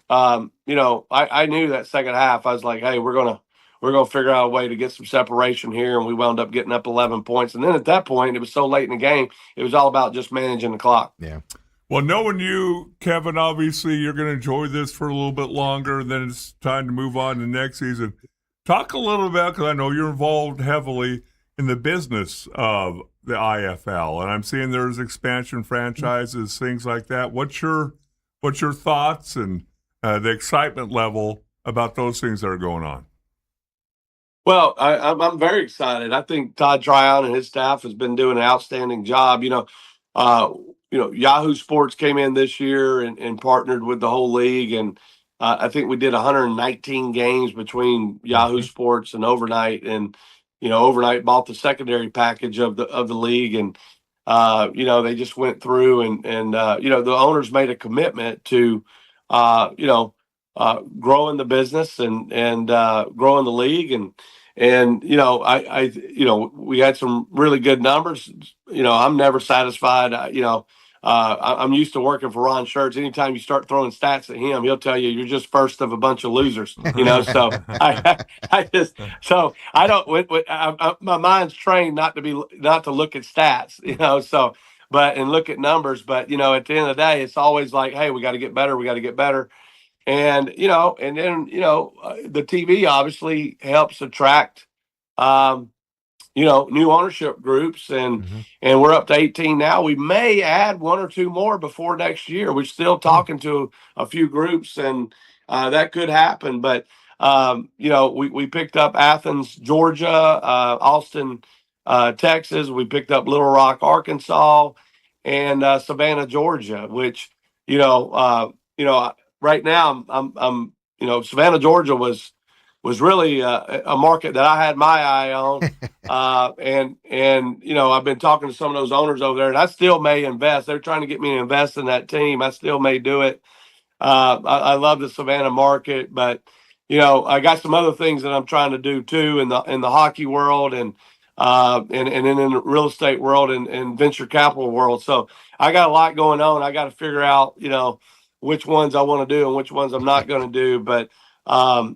I knew that second half, I was like, hey, we're going to figure out a way to get some separation here. And we wound up getting up 11 points. And then at that point, it was so late in the game, it was all about just managing the clock. Yeah. Well, knowing you, Kevin, obviously you're going to enjoy this for a little bit longer, and then it's time to move on to next season. Talk a little about, because I know you're involved heavily in the business of the IFL, and I'm seeing there's expansion franchises, things like that. What's your thoughts and the excitement level about those things that are going on? Well, I'm very excited. I think Todd Tryon and his staff has been doing an outstanding job. Yahoo Sports came in this year and partnered with the whole league, and I think we did 119 games between Yahoo Sports and Overnight, and Overnight bought the secondary package of the league, and they just went through and the owners made a commitment to growing the business and growing the league. And we had some really good numbers. I'm never satisfied. I'm used to working for Ron Schertz. Anytime you start throwing stats at him, he'll tell you you're just first of a bunch of losers. So I don't. My mind's trained not to look at stats. And look at numbers. But at the end of the day, it's always like, hey, we got to get better. We got to get better. And the TV obviously helps attract new ownership groups, and we're up to 18 now. We may add one or two more before next year. We're still talking to a few groups, and that could happen. But we picked up Athens, Georgia, Austin, Texas. We picked up Little Rock, Arkansas, and Savannah, Georgia. Which right now I'm Savannah, Georgia was really a market that I had my eye on. And I've been talking to some of those owners over there, and I still may invest. They're trying to get me to invest in that team. I still may do it. I love the Savannah market, but I got some other things that I'm trying to do too in the hockey world and in the real estate world and venture capital world. So I got a lot going on. I got to figure out which ones I want to do and which ones I'm not going to do. But I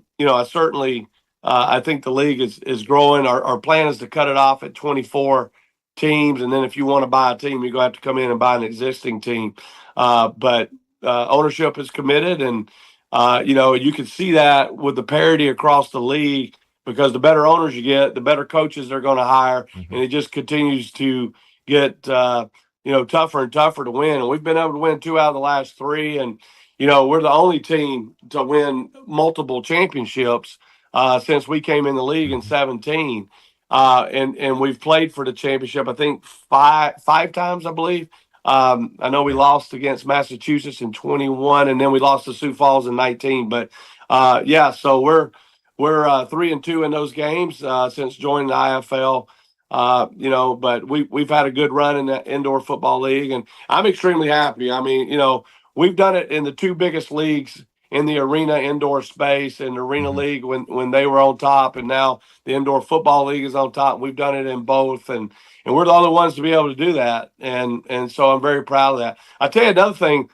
certainly I think the league is growing. Our plan is to cut it off at 24 teams, and then if you want to buy a team, you're going to have to come in and buy an existing team. But ownership is committed, and you can see that with the parity across the league, because the better owners you get, the better coaches they're going to hire, and it just continues to get tougher and tougher to win. And we've been able to win 2 out of the last 3, and we're the only team to win multiple championships since we came in the league in 17. And we've played for the championship, I think, five times, I believe. I know we lost against Massachusetts in 21, and then we lost to Sioux Falls in 19. But so we're 3-2 in those games since joining the IFL. But we've had a good run in the indoor football league, and I'm extremely happy. I mean, we've done it in the 2 biggest leagues in the arena indoor space, and the arena league when they were on top, and now the indoor football league is on top. We've done it in both, and we're the only ones to be able to do that. And so I'm very proud of that. I tell you another thing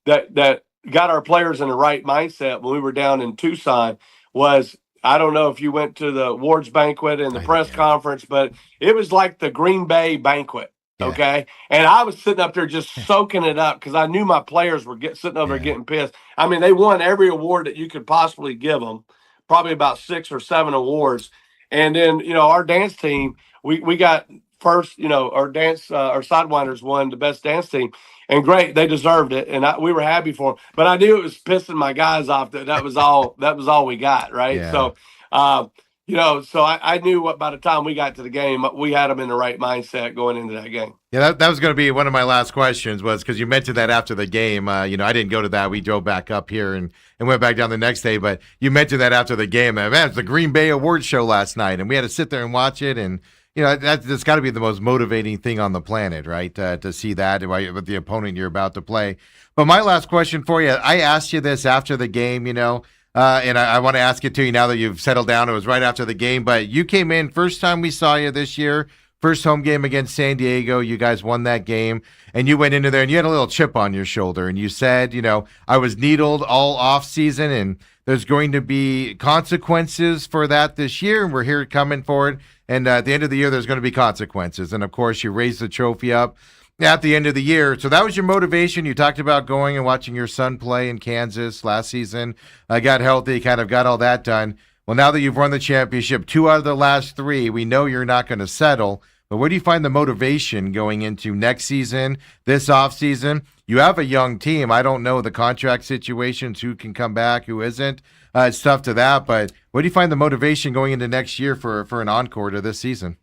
that got our players in the right mindset when we were down in Tucson was, I don't know if you went to the awards banquet and the press conference, but it was like the Green Bay banquet. Okay. And I was sitting up there just soaking it up because I knew my players were sitting over there getting pissed. I mean, they won every award that you could possibly give them, probably about 6 or 7 awards. And then, our dance team, we got first, our Sidewinders won the best dance team. And great, they deserved it, and we were happy for them. But I knew it was pissing my guys off that was all we got, right? Yeah. So, so I knew by the time we got to the game, we had them in the right mindset going into that game. Yeah, that was going to be one of my last questions, was because you mentioned that after the game. I didn't go to that. We drove back up here and went back down the next day. But you mentioned that after the game. Man, it was the Green Bay Awards show last night, and we had to sit there and watch it. And that's got to be the most motivating thing on the planet, right? To see that with the opponent you're about to play. But my last question for you, I asked you this after the game, and I want to ask it to you now that you've settled down. It was right after the game, but you came in, first time we saw you this year, first home game against San Diego. You guys won that game, and you went into there, and you had a little chip on your shoulder, and you said, I was needled all off season, and there's going to be consequences for that this year, and we're here coming for it. And at the end of the year, there's going to be consequences. And, of course, you raised the trophy up at the end of the year. So that was your motivation. You talked about going and watching your son play in Kansas last season. Got healthy, kind of got all that done. Well, now that you've won the championship, 2 out of the last 3, we know you're not going to settle. But where do you find the motivation going into next season, this offseason? You have a young team. I don't know the contract situations, who can come back, who isn't. It's tough to that. But where do you find the motivation going into next year for an encore to this season?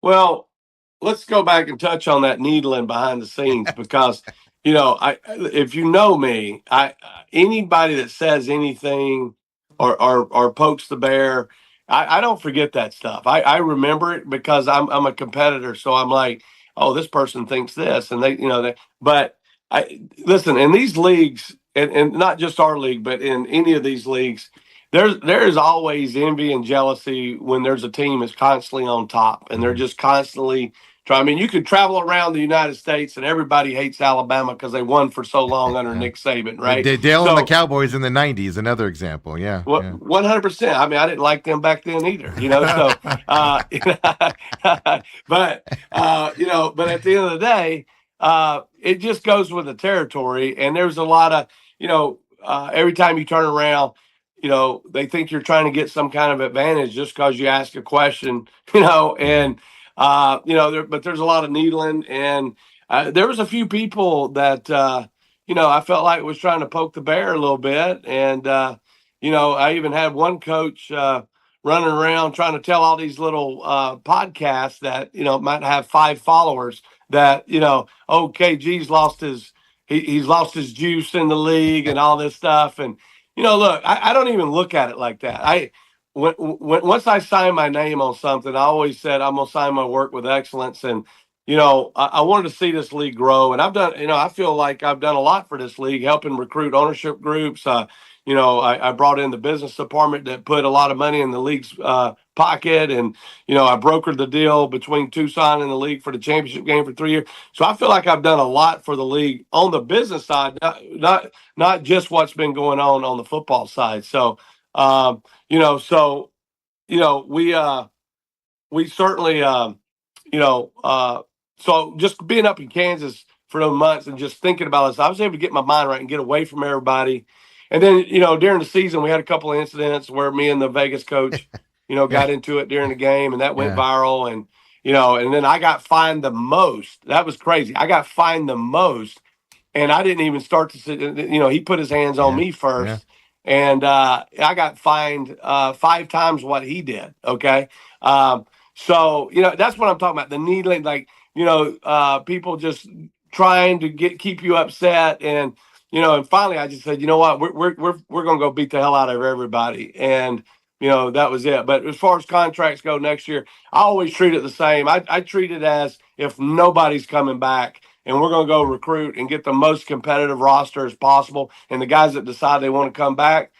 Well, let's go back and touch on that needling behind the scenes because, if you know me, anybody that says anything or pokes the bear, I don't forget that stuff. I remember it because I'm a competitor. So I'm like, oh, this person thinks this, and but listen, in these leagues, and not just our league, but in any of these leagues, there is always envy and jealousy when there's a team that's constantly on top and they're just constantly trying. I mean, you could travel around the United States and everybody hates Alabama because they won for so long under Nick Saban, right? Dale and the So Cowboys in the '90s, another example. Yeah, what yeah. 100%. I mean, I didn't like them back then either, you know. So, but you know, but at the end of the day, it just goes with the territory. And there's a lot of, you know, every time you turn around, you know, they think you're trying to get some kind of advantage just because you ask a question, you know, and you know, but there's a lot of needling, and there was a few people that you know, I felt like was trying to poke the bear a little bit. And, you know, I even had one coach running around trying to tell all these little podcasts that, you know, might have 5 followers that, you know, oh, KG's lost he's lost his juice in the league and all this stuff. And, you know, look, I don't even look at it like that. Once I sign my name on something, I always said I'm going to sign my work with excellence. And, you know, I wanted to see this league grow, and I've done, you know, I feel like I've done a lot for this league, helping recruit ownership groups. You know, I brought in the business department that put a lot of money in the league's pocket, and, you know, I brokered the deal between Tucson and the league for the championship game for 3 years. So I feel like I've done a lot for the league on the business side, not just what's been going on the football side. So, you know, we certainly, you know, so just being up in Kansas for those months and just thinking about this, I was able to get my mind right and get away from everybody. And then, you know, during the season, we had a couple of incidents where me and the Vegas coach, you know, got into it during the game, and that went viral. And, you know, and then I got fined the most. That was crazy. I got fined the most, and I didn't even start to sit. You know, he put his hands on me first, and I got fined 5 times what he did. Okay. So, you know, that's what I'm talking about. The needling, like, you know, people just trying to keep you upset. And, you know, and finally I just said, you know what, we're going to go beat the hell out of everybody. And, you know, that was it. But as far as contracts go next year, I always treat it the same. I treat it as if nobody's coming back, and we're going to go recruit and get the most competitive roster as possible. And the guys that decide they want to come back,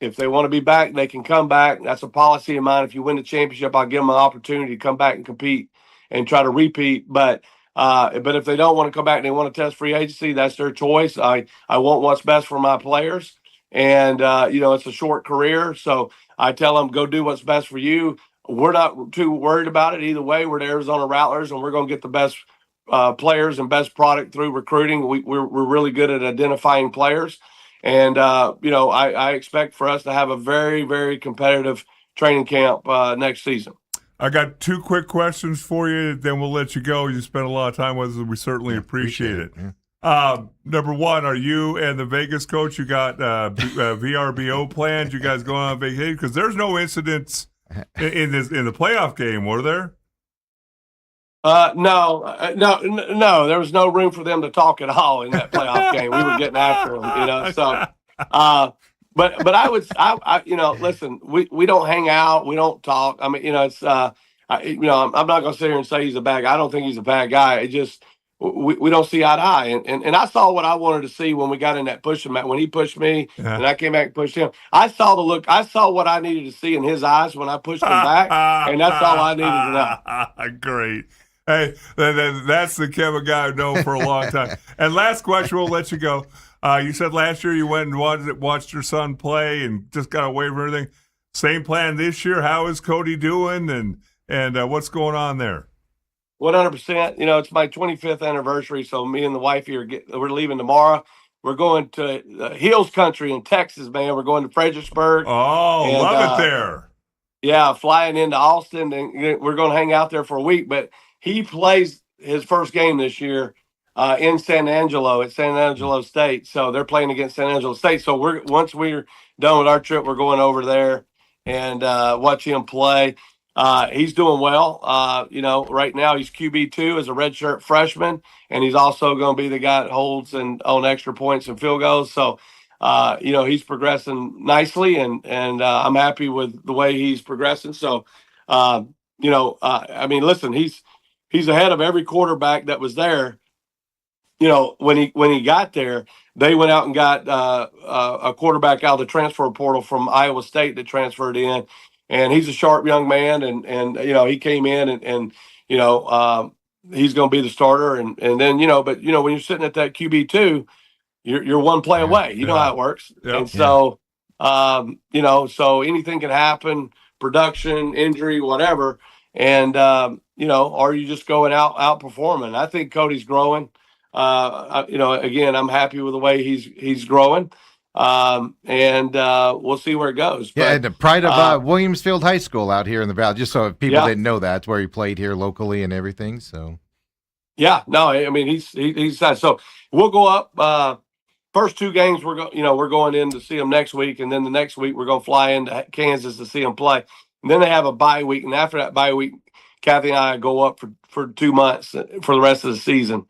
if they want to be back, they can come back. That's a policy of mine. If you win the championship, I'll give them an opportunity to come back and compete and try to repeat. But if they don't want to come back and they want to test free agency, that's their choice. I want what's best for my players. And, you know, it's a short career. So I tell them, go do what's best for you. We're not too worried about it either way. We're the Arizona Rattlers, and we're going to get the best players and best product through recruiting. We're really good at identifying players. And, you know, I expect for us to have a very, very competitive training camp next season. I got 2 quick questions for you, then we'll let you go. You spent a lot of time with us, and we certainly appreciate it. Yeah. Number 1, are you and the Vegas coach, you got VRBO plans? You guys going on vacation? Because there's no incidents in the playoff game, were there? No. There was no room for them to talk at all in that playoff game. We were getting after them, you know. So, but I you know, listen, we don't hang out, we don't talk. I mean, you know, it's you know, I'm not going to sit here and say he's a bad guy. I don't think he's a bad guy. It just we don't see eye to eye. And I saw what I wanted to see when we got in that pushing match. When he pushed me and I came back and pushed him, I saw the look. I saw what I needed to see in his eyes when I pushed him back, and that's all I needed to know. Great. Hey, that's the Kevin guy I've known for a long time. And last question, we'll let you go. You said last year you went and watched your son play and just got away from everything. Same plan this year. How is Cody doing, and what's going on there? 100%. You know, it's my 25th anniversary, so me and the wife here we're leaving tomorrow. We're going to Hills Country in Texas, man. We're going to Fredericksburg. Oh, and, love it there. Yeah, flying into Austin, and we're going to hang out there for a week. But he plays his first game this year in San Angelo at San Angelo State. So they're playing against San Angelo State. So once we're done with our trip, we're going over there and watch him play. He's doing well. You know, right now he's QB2 as a redshirt freshman, and he's also going to be the guy that holds and on extra points and field goals. So, you know, he's progressing nicely, and I'm happy with the way he's progressing. So, you know, I mean, listen, he's ahead of every quarterback that was there, when he got there, they went out and got a quarterback out of the transfer portal from Iowa State that transferred in, and he's a sharp young man, and he came in and he's going to be the starter, and then but when you're sitting at that QB2, you're one play away. You know how it works, and so so anything can happen, production, injury, whatever, and or you just going outperforming. I think Cody's growing. Again, I'm happy with the way he's growing, and we'll see where it goes. Yeah, but, the pride of Williamsfield High School out here in the Valley. Just so if people didn't know that, it's where he played here locally and everything. So, yeah, no, I mean he's so we'll go up. First two games we're going in to see them next week, and then the next week we're going to fly into Kansas to see them play, and then they have a bye week, and after that bye week, Kathy and I go up for 2 months for the rest of the season.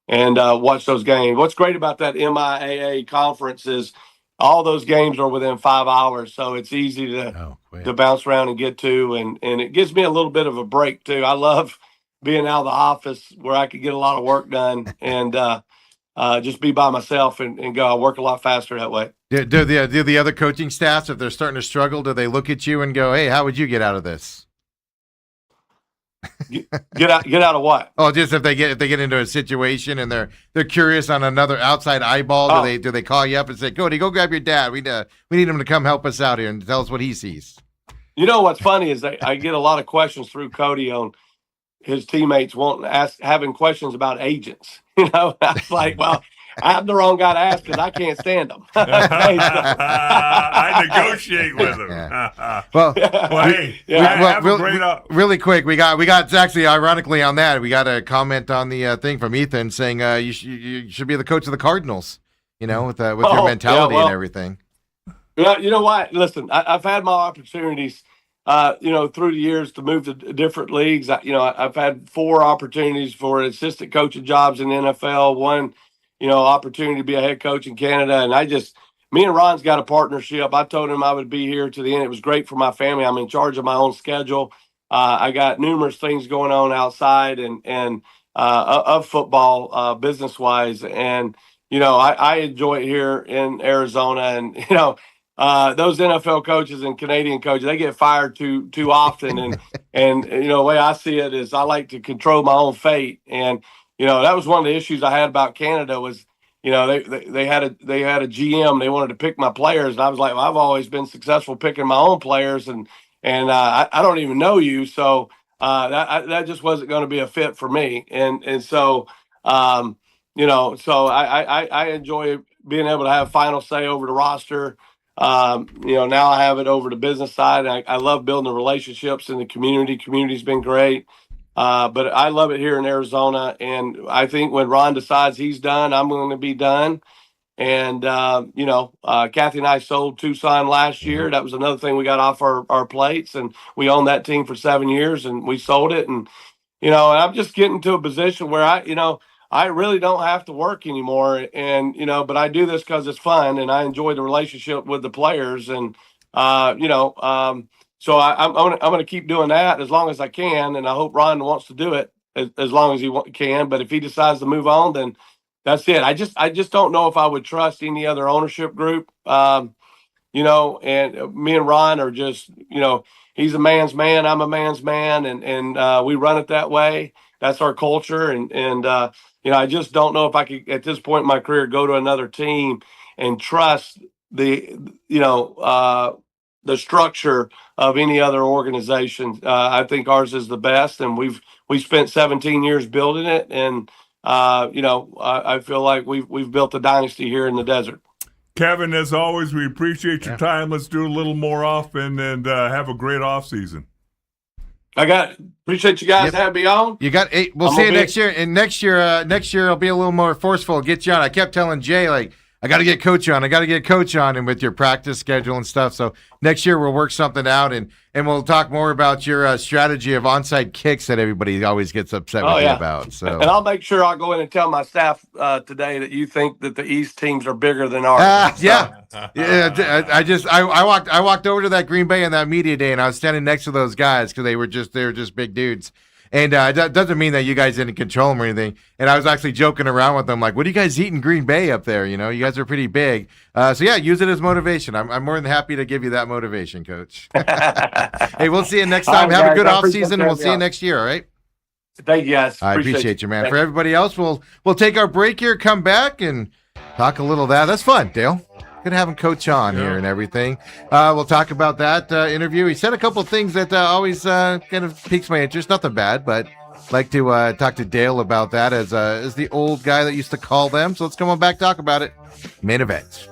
And watch those games. What's great about that MIAA conference is all those games are within 5 hours, so it's easy to bounce around and get to, and it gives me a little bit of a break too. I love being out of the office where I could get a lot of work done and just be by myself and go. I work a lot faster that way. Do the other coaching staffs, if they're starting to struggle, do they look at you and go, "Hey, how would you get out of this?" Get out of what? Oh, just if they get into a situation and they're curious on another outside eyeball, do they call you up and say, "Cody, go grab your dad. We need him to come help us out here and tell us what he sees." What's funny is I get a lot of questions through Cody on his teammates having questions about agents. I was like, well, I'm the wrong guy to ask because I can't stand them. I negotiate with them. Really quick, we got actually ironically on that, we got a comment on the thing from Ethan saying you should be the coach of the Cardinals, with your mentality and everything. You know what? Listen, I've had my opportunities, through the years to move to different leagues. I've had 4 opportunities for assistant coaching jobs in the NFL. One, opportunity to be a head coach in Canada. And me and Ron's got a partnership. I told him I would be here to the end. It was great for my family. I'm in charge of my own schedule. I got numerous things going on outside and of football, business wise. And, I enjoy it here in Arizona. And, those NFL coaches and Canadian coaches, they get fired too often. And the way I see it is I like to control my own fate. And, that was one of the issues I had about Canada was, they had a GM. They wanted to pick my players, and I was like, well, I've always been successful picking my own players, and I don't even know you, so that just wasn't going to be a fit for me. And so so I enjoy being able to have final say over the roster. Now I have it over the business side. I love building the relationships in the community. Community's been great. But I love it here in Arizona, and I think when Ron decides he's done, I'm going to be done. And Kathy and I sold Tucson last year. That was another thing we got off our plates, and we owned that team for 7 years, and we sold it. And I'm just getting to a position where I really don't have to work anymore, and but I do this because it's fun, and I enjoy the relationship with the players, and So I'm going to keep doing that as long as I can, and I hope Ron wants to do it as long as he can. But if he decides to move on, then that's it. I just don't know if I would trust any other ownership group. And me and Ron are just, he's a man's man, I'm a man's man, and we run it that way. That's our culture, and I just don't know if I could at this point in my career go to another team and trust the structure of any other organization. I think ours is the best, and we've spent 17 years building it, and I feel like we've built a dynasty here in the desert. Kevin, as always, we appreciate your time. Let's do a little more often, and have a great off season. Appreciate you guys having me on. You got 8. We'll see you next year. And next year I'll be a little more forceful. Get you on. I kept telling Jay, I got to get coach on. And with your practice schedule and stuff. So next year we'll work something out, and we'll talk more about your strategy of onside kicks that everybody always gets upset with you about. So, and I'll make sure I'll go in and tell my staff today that you think that the East teams are bigger than ours. Yeah. I walked over to that Green Bay on that media day, and I was standing next to those guys because they were just big dudes. And that doesn't mean that you guys didn't control them or anything. And I was actually joking around with them, like, what do you guys eat in Green Bay up there? You guys are pretty big. So, yeah, use it as motivation. I'm more than happy to give you that motivation, Coach. Hey, we'll see you next time. Have a good offseason, and we'll see you next year, all right? Thank you, guys. I appreciate you, man. For everybody else, we'll take our break here, come back, and talk a little of that. That's fun, Dale. Good having Coach on here and everything. We'll talk about that interview. He said a couple of things that always kind of piques my interest. Nothing bad, but like to talk to Dale about that as the old guy that used to call them. So let's come on back, talk about it. Main events.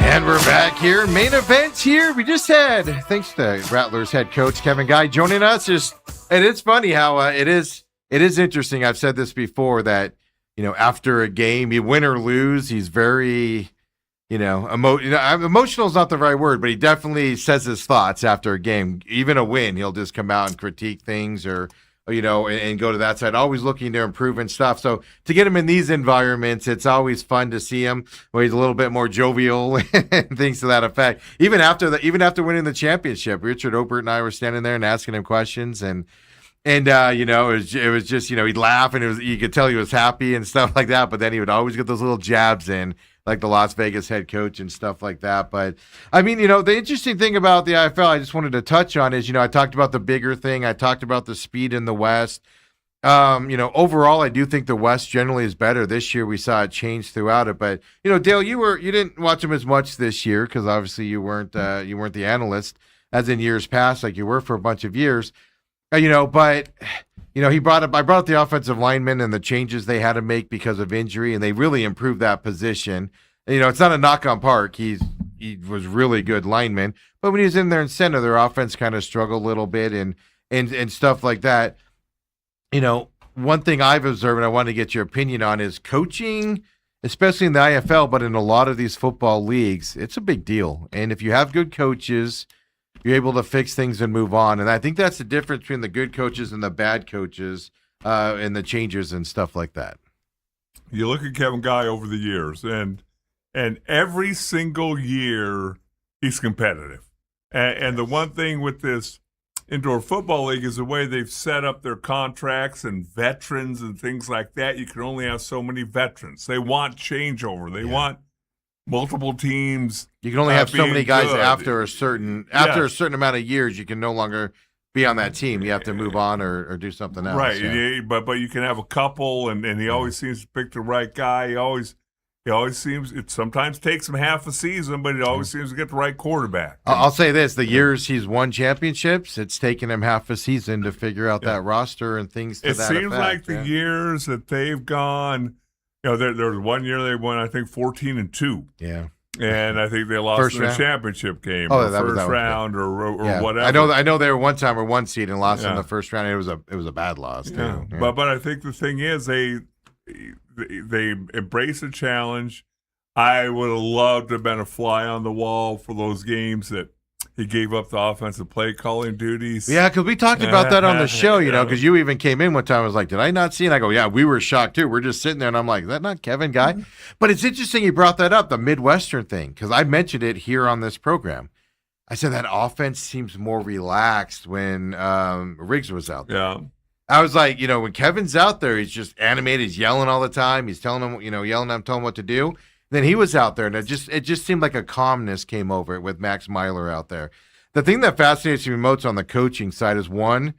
And we're back here. Main events here. We just had, thanks to Rattlers head coach Kevin Guy joining us. And it's funny how it is interesting. I've said this before that, after a game, you win or lose, he's very, emotional is not the right word, but he definitely says his thoughts after a game. Even a win, he'll just come out and critique things or and go to that side, always looking to improve and stuff. So to get him in these environments, it's always fun to see him where he's a little bit more jovial and things to that effect. Even after winning the championship, Richard Obert and I were standing there and asking him questions, and it was just he'd laugh and you could tell he was happy and stuff like that. But then he would always get those little jabs in, like the Las Vegas head coach and stuff like that. But I mean, the interesting thing about the IFL, I just wanted to touch on is, I talked about the bigger thing. I talked about the speed in the West. Overall, I do think the West generally is better. This year we saw it change throughout it. But, Dale, you didn't watch them as much this year because obviously you weren't the analyst as in years past, like you were for a bunch of years. But I brought up the offensive linemen and the changes they had to make because of injury, and they really improved that position. It's not a knock on Park. He was really good lineman, but when he was in there in center, their offense kind of struggled a little bit and stuff like that. One thing I've observed and I want to get your opinion on is coaching, especially in the IFL, but in a lot of these football leagues, it's a big deal. And if you have good coaches, you're able to fix things and move on. And I think that's the difference between the good coaches and the bad coaches and the changes and stuff like that. You look at Kevin Guy over the years, and every single year he's competitive. And the one thing with this indoor football league is the way they've set up their contracts and veterans and things like that. You can only have so many veterans. They want changeover. They want multiple teams. You can only have so many guys good. after a certain amount of years. You can no longer be on that team. You have to move on or do something else. Right, yeah. but you can have a couple, and he always seems to pick the right guy. He always seems, it sometimes takes him half a season, but he always seems to get the right quarterback. I'll say this: the years he's won championships, it's taken him half a season to figure out that roster and things. It seems like the years that they've gone. There was 1 year they won, I think, 14-2. Yeah. And I think they lost in the championship game, or first round, or whatever. I know they were one time or one seed and lost in the first round. It was a bad loss. Too. Yeah. Yeah. But I think the thing is they embrace a challenge. I would have loved to have been a fly on the wall for those games that he gave up the offensive play calling duties. Yeah, because we talked about that on the show, because you even came in one time. I was like, did I not see? And I go, yeah, we were shocked too. We're just sitting there, and I'm like, is that not Kevin Guy? But it's interesting you brought that up, the Midwestern thing, because I mentioned it here on this program. I said that offense seems more relaxed when Riggs was out there. Yeah. I was like, when Kevin's out there, he's just animated. He's yelling all the time. He's telling them, yelling at him, telling him what to do. Then he was out there, and it just seemed like a calmness came over it with Max Myler out there. The thing that fascinates me most on the coaching side is, one,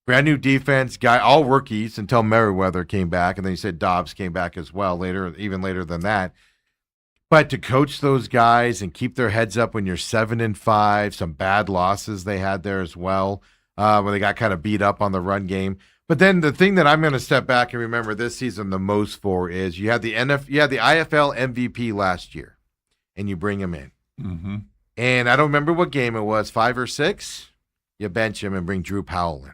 brand new defense, guy, all rookies until Merriweather came back, and then you said Dobbs came back as well later, even later than that. But to coach those guys and keep their heads up when you're 7-5, some bad losses they had there as well, where they got kind of beat up on the run game. But then the thing that I'm going to step back and remember this season the most for is you had the IFL MVP last year, and you bring him in. Mm-hmm. And I don't remember what game it was, 5 or 6. You bench him and bring Drew Powell in.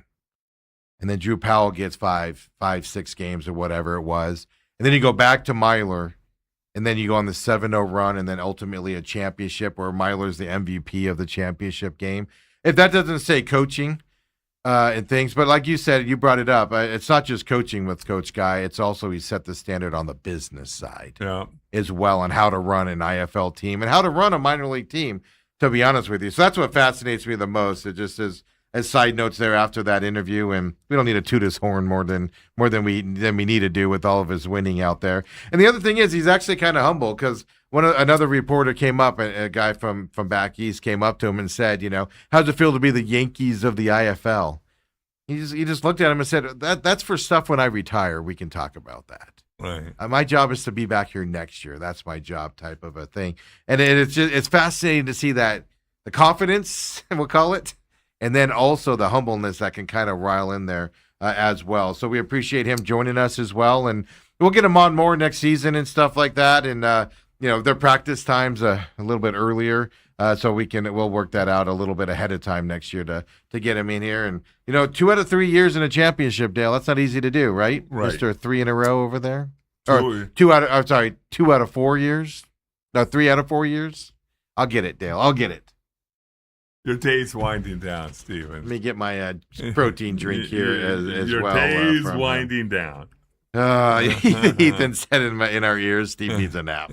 And then Drew Powell gets 6 games or whatever it was. And then you go back to Myler, and then you go on the 7-0 run, and then ultimately a championship where Myler's the MVP of the championship game. If that doesn't say coaching and things, but like you said, you brought it up. It's not just coaching with Coach Guy. It's also he set the standard on the business side as well on how to run an IFL team and how to run a minor league team, to be honest with you. So that's what fascinates me the most. It just is as side notes there after that interview, and we don't need to toot his horn more than we need to do with all of his winning out there. And the other thing is he's actually kind of humble because another reporter came up, a guy from back east came up to him and said, how's it feel to be the Yankees of the IFL? He just looked at him and said, that's for stuff when I retire. We can talk about that. Right. My job is to be back here next year. That's my job, type of a thing. And it's fascinating to see that the confidence, we'll call it, and then also the humbleness that can kind of rile in there as well. So we appreciate him joining us as well, and we'll get him on more next season and stuff like that. And their practice times a little bit earlier, so we'll work that out a little bit ahead of time next year to get him in here. And 2 out of 3 years in a championship, Dale, that's not easy to do, right? Right. Mr. 3 in a row over there. Or 2 out of 4 years. No, 3 out of 4 years. I'll get it, Dale. I'll get it. Your day's winding down, Steven. Let me get my protein drink here as Your well. Your day's winding down. Ethan said in our ears, Steve needs a nap.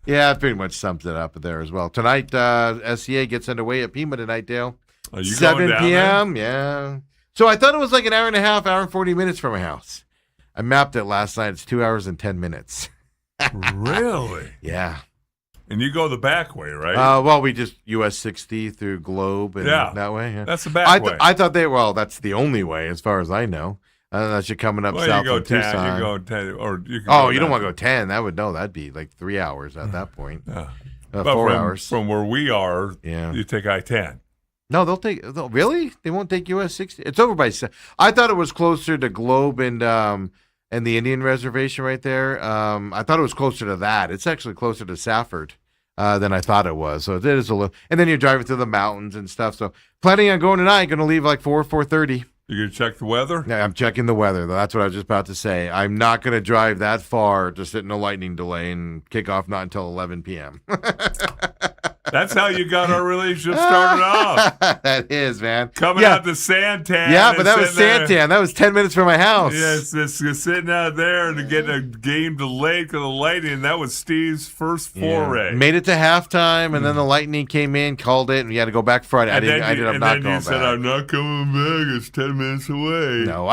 Yeah, it pretty much sums it up there as well. Tonight, SCA gets underway at Pima tonight, Dale. Are you 7 going p.m., yeah. So I thought it was like an hour and a half, hour and 40 minutes from my house. I mapped it last night. It's 2 hours and 10 minutes. Really? Yeah. And you go the back way, right? Well, we just US 60 through Globe and that way. Yeah. That's the back way. I thought that's the only way as far as I know. Unless you're coming up south from Tucson. You go 10, or you can you don't want to go 10. That'd be like 3 hours at that point. 4 hours. From where we are, you take I-10. No, really? They won't take US 60? It's over by, I thought it was closer to Globe and the Indian Reservation right there. I thought it was closer to that. It's actually closer to Safford than I thought it was. So it is a little, and then you're driving through the mountains and stuff. So planning on going tonight, going to leave like 4:30. You going to check the weather? Yeah, I'm checking the weather. That's what I was just about to say. I'm not going to drive that far to sit in a lightning delay and kick off not until 11 p.m. That's how you got our relationship started off. That is, man. Coming out to Santan. Yeah, but that was Santan. That was 10 minutes from my house. Yes, it's sitting out there and getting a game delayed because of the lightning. That was Steve's first foray. Made it to halftime, and then the lightning came in, called it, and we had to go back Friday. I ended up not going back. And then you said, I'm not coming back. It's 10 minutes away. No,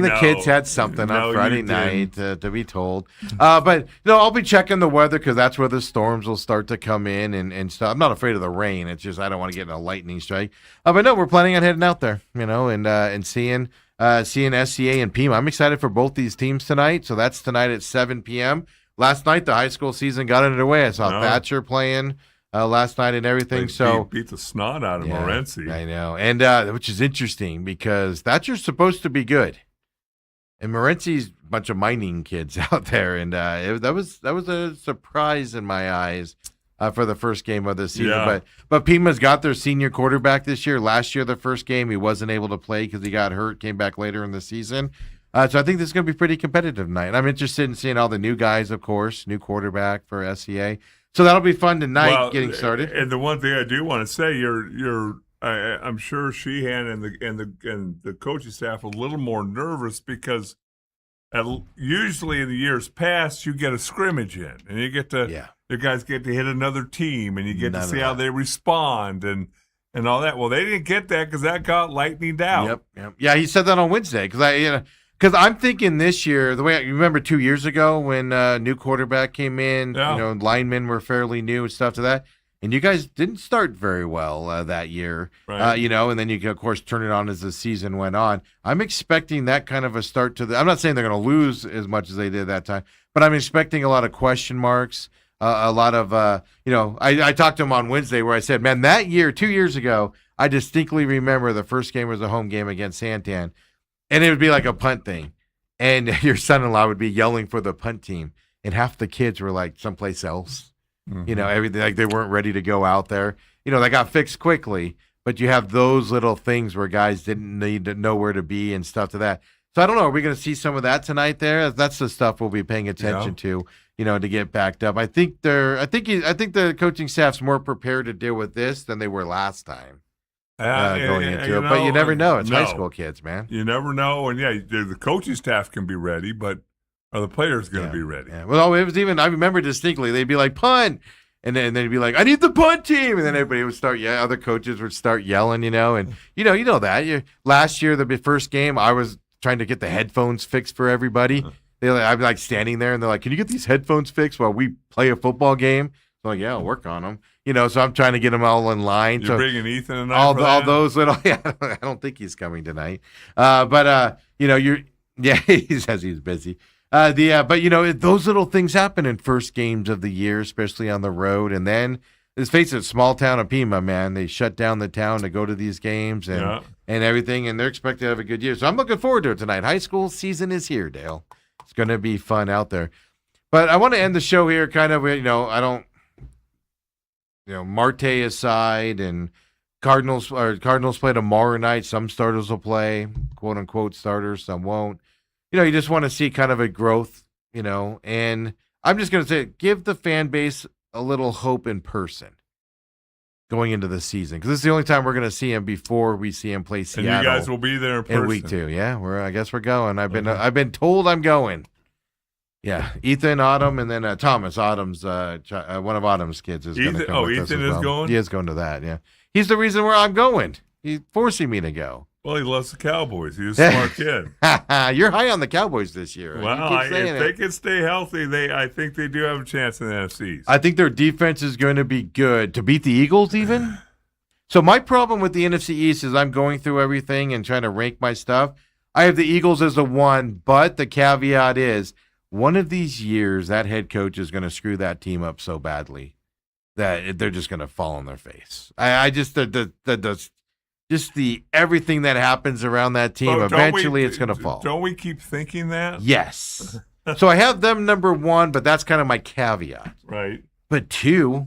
the kids had something on Friday night to be told. But I'll be checking the weather because that's where the storms will start to come in and stuff. I'm not afraid of the rain. It's just I don't want to get in a lightning strike. But no, we're planning on heading out there, and seeing SCA and Pima. I'm excited for both these teams tonight. So that's tonight at 7 p.m. Last night the high school season got underway. I saw Thatcher playing last night and everything. They beat the snot out of Morenci. I know, and which is interesting because Thatcher's supposed to be good. And Morenci's a bunch of mining kids out there, and that was a surprise in my eyes for the first game of the season. Yeah. But Pima's got their senior quarterback this year. Last year, the first game, he wasn't able to play because he got hurt, came back later in the season. So I think this is going to be pretty competitive tonight. And I'm interested in seeing all the new guys, of course, new quarterback for SCA. So that'll be fun tonight Well, getting started. And the one thing I do want to say, I'm sure Sheehan and the coaching staff are a little more nervous because usually in the years past you get a scrimmage in and you get to the guys get to hit another team and you get to see how they respond and all that. Well, they didn't get that because that got lightninged out. Yep. Yeah, he said that on Wednesday because I'm thinking this year, the way you remember 2 years ago when new quarterback came in, linemen were fairly new and stuff to that, and you guys didn't start very well that year, right. And then you can, of course, turn it on as the season went on. I'm expecting that kind of a start to I'm not saying they're going to lose as much as they did that time, but I'm expecting a lot of question marks, a lot of, I talked to him on Wednesday where I said, man, that year, 2 years ago, I distinctly remember the first game was a home game against Santan. And it would be like a punt thing. And your son-in-law would be yelling for the punt team. And half the kids were like someplace else. Mm-hmm. Everything, like they weren't ready to go out there. That got fixed quickly. But you have those little things where guys didn't need to know where to be and stuff to that. So I don't know. Are we going to see some of that tonight there? That's the stuff we'll be paying attention to, to get backed up. I think the coaching staff's more prepared to deal with this than they were last time. Going into it, but you never know. It's high school kids, man. You never know, and the coaching staff can be ready, but are the players going to be ready? Yeah. Well, it was even. I remember distinctly. They'd be like punt, and then they'd be like, "I need the punt team," and then everybody would start. Yeah, other coaches would start yelling, and you know that. Last year, the first game, I was trying to get the headphones fixed for everybody. I'd be like standing there, and they're like, "Can you get these headphones fixed while we play a football game?" I'm like, yeah, I'll work on them. So I'm trying to get them all in line. You're bringing Ethan tonight. All those little. Yeah, I don't think he's coming tonight. But he says he's busy. But those little things happen in first games of the year, especially on the road. And then let's face it, small town of Pima, man, they shut down the town to go to these games and everything, and they're expected to have a good year. So I'm looking forward to it tonight. High school season is here, Dale. It's going to be fun out there. But I want to end the show here, kind of. I don't. Marte aside, and Cardinals play tomorrow night. Some starters will play, quote unquote starters, some won't. You just want to see kind of a growth, and I'm just going to say, give the fan base a little hope in person going into the season, because this is the only time we're going to see him before we see him play Seattle. And you guys will be there in person. In week 2. Yeah, I guess we're going. I've been told I'm going. Yeah, Ethan, Autumn, and then Thomas, Autumn's one of Autumn's kids is going to come with us Ethan as well. is going? He is going to that, yeah. He's the reason where I'm going. He's forcing me to go. Well, he loves the Cowboys. He's a smart kid. You're high on the Cowboys this year. Well, if they can stay healthy, I think they do have a chance in the NFC. I think their defense is going to be good. To beat the Eagles even? So my problem with the NFC East is I'm going through everything and trying to rank my stuff. I have the Eagles as a 1, but the caveat is, one of these years, that head coach is going to screw that team up so badly that they're just going to fall on their face. I just everything that happens around that team, eventually it's going to fall. Don't we keep thinking that? Yes. So I have them number 1, but that's kind of my caveat. Right. But 2,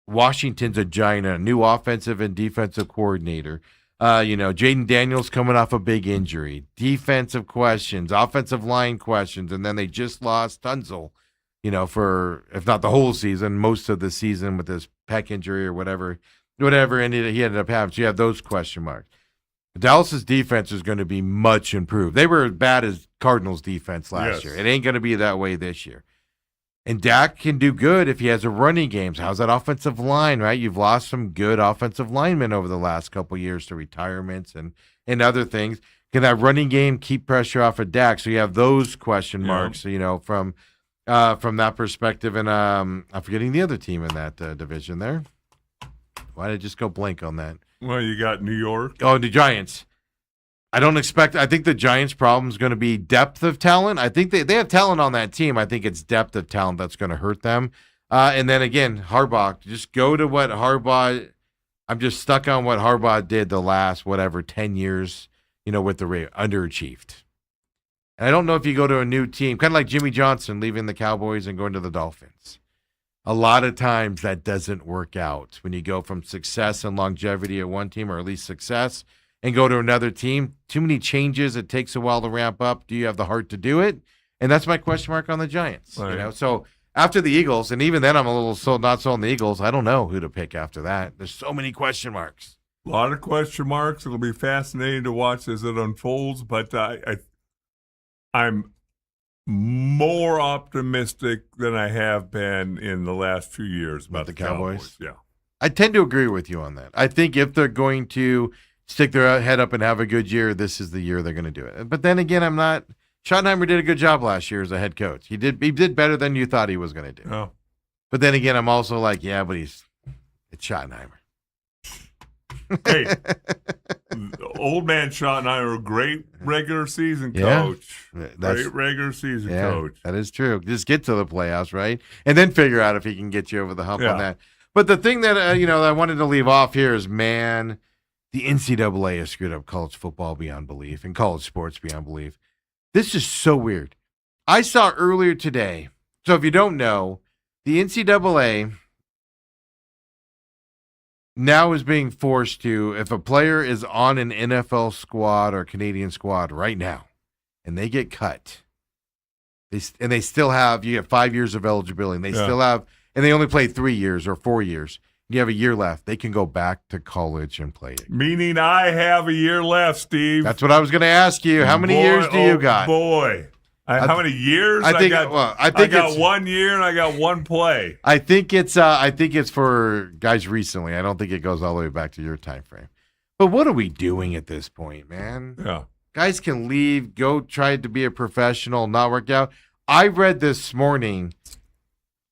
Washington's a giant, a new offensive and defensive coordinator. Jaden Daniels coming off a big injury, defensive questions, offensive line questions, and then they just lost Tunzel, for, if not the whole season, most of the season with his pec injury or whatever he ended up having. So you have those question marks. Dallas's defense is going to be much improved. They were as bad as Cardinals' defense last year. It ain't going to be that way this year. And Dak can do good if he has a running game. How's that offensive line, right? You've lost some good offensive linemen over the last couple of years to retirements and other things. Can that running game keep pressure off of Dak? So you have those question marks, from that perspective. And I'm forgetting the other team in that division there. Why did I just go blank on that? Well, you got New York. Oh, the Giants. I think the Giants' problem is going to be depth of talent. I think they have talent on that team. I think it's depth of talent that's going to hurt them. And then again, Harbaugh, just go to what Harbaugh – I'm just stuck on what Harbaugh did the last, 10 years, with the underachieved. And I don't know if you go to a new team, kind of like Jimmy Johnson leaving the Cowboys and going to the Dolphins. A lot of times that doesn't work out when you go from success and longevity at one team, or at least success – and go to another team. Too many changes. It takes a while to ramp up. Do you have the heart to do it? And that's my question mark on the Giants. Right. So after the Eagles, and even then I'm a little not so on the Eagles. I don't know who to pick after that. There's so many question marks. A lot of question marks. It'll be fascinating to watch as it unfolds, but I'm more optimistic than I have been in the last few years about the Cowboys. Yeah. I tend to agree with you on that. I think if they're going to stick their head up and have a good year, this is the year they're going to do it. But then again, I'm not. Schottenheimer did a good job last year as a head coach. He did better than you thought he was going to do. Oh. But then again, I'm also like, yeah, but it's Schottenheimer. Hey, old man Schottenheimer, great regular season coach. Great regular season coach. That is true. Just get to the playoffs, right? And then figure out if he can get you over the hump on that. But the thing that I wanted to leave off here is, man, the NCAA has screwed up college football beyond belief and college sports beyond belief. This is so weird. I saw earlier today, so if you don't know, the NCAA now is being forced to, if a player is on an NFL squad or Canadian squad right now, and they get cut, they still have, you have 5 years of eligibility, and they still have, and they only play 3 years or 4 years, you have a year left, they can go back to college and play it. Meaning I have a year left, Steve. That's what I was going to ask you. How many years do you got? Boy. How many years? I got 1 year and I got one play. I think it's for guys recently. I don't think it goes all the way back to your time frame. But what are we doing at this point, man? Yeah. Guys can leave, go try to be a professional, not work out. I read this morning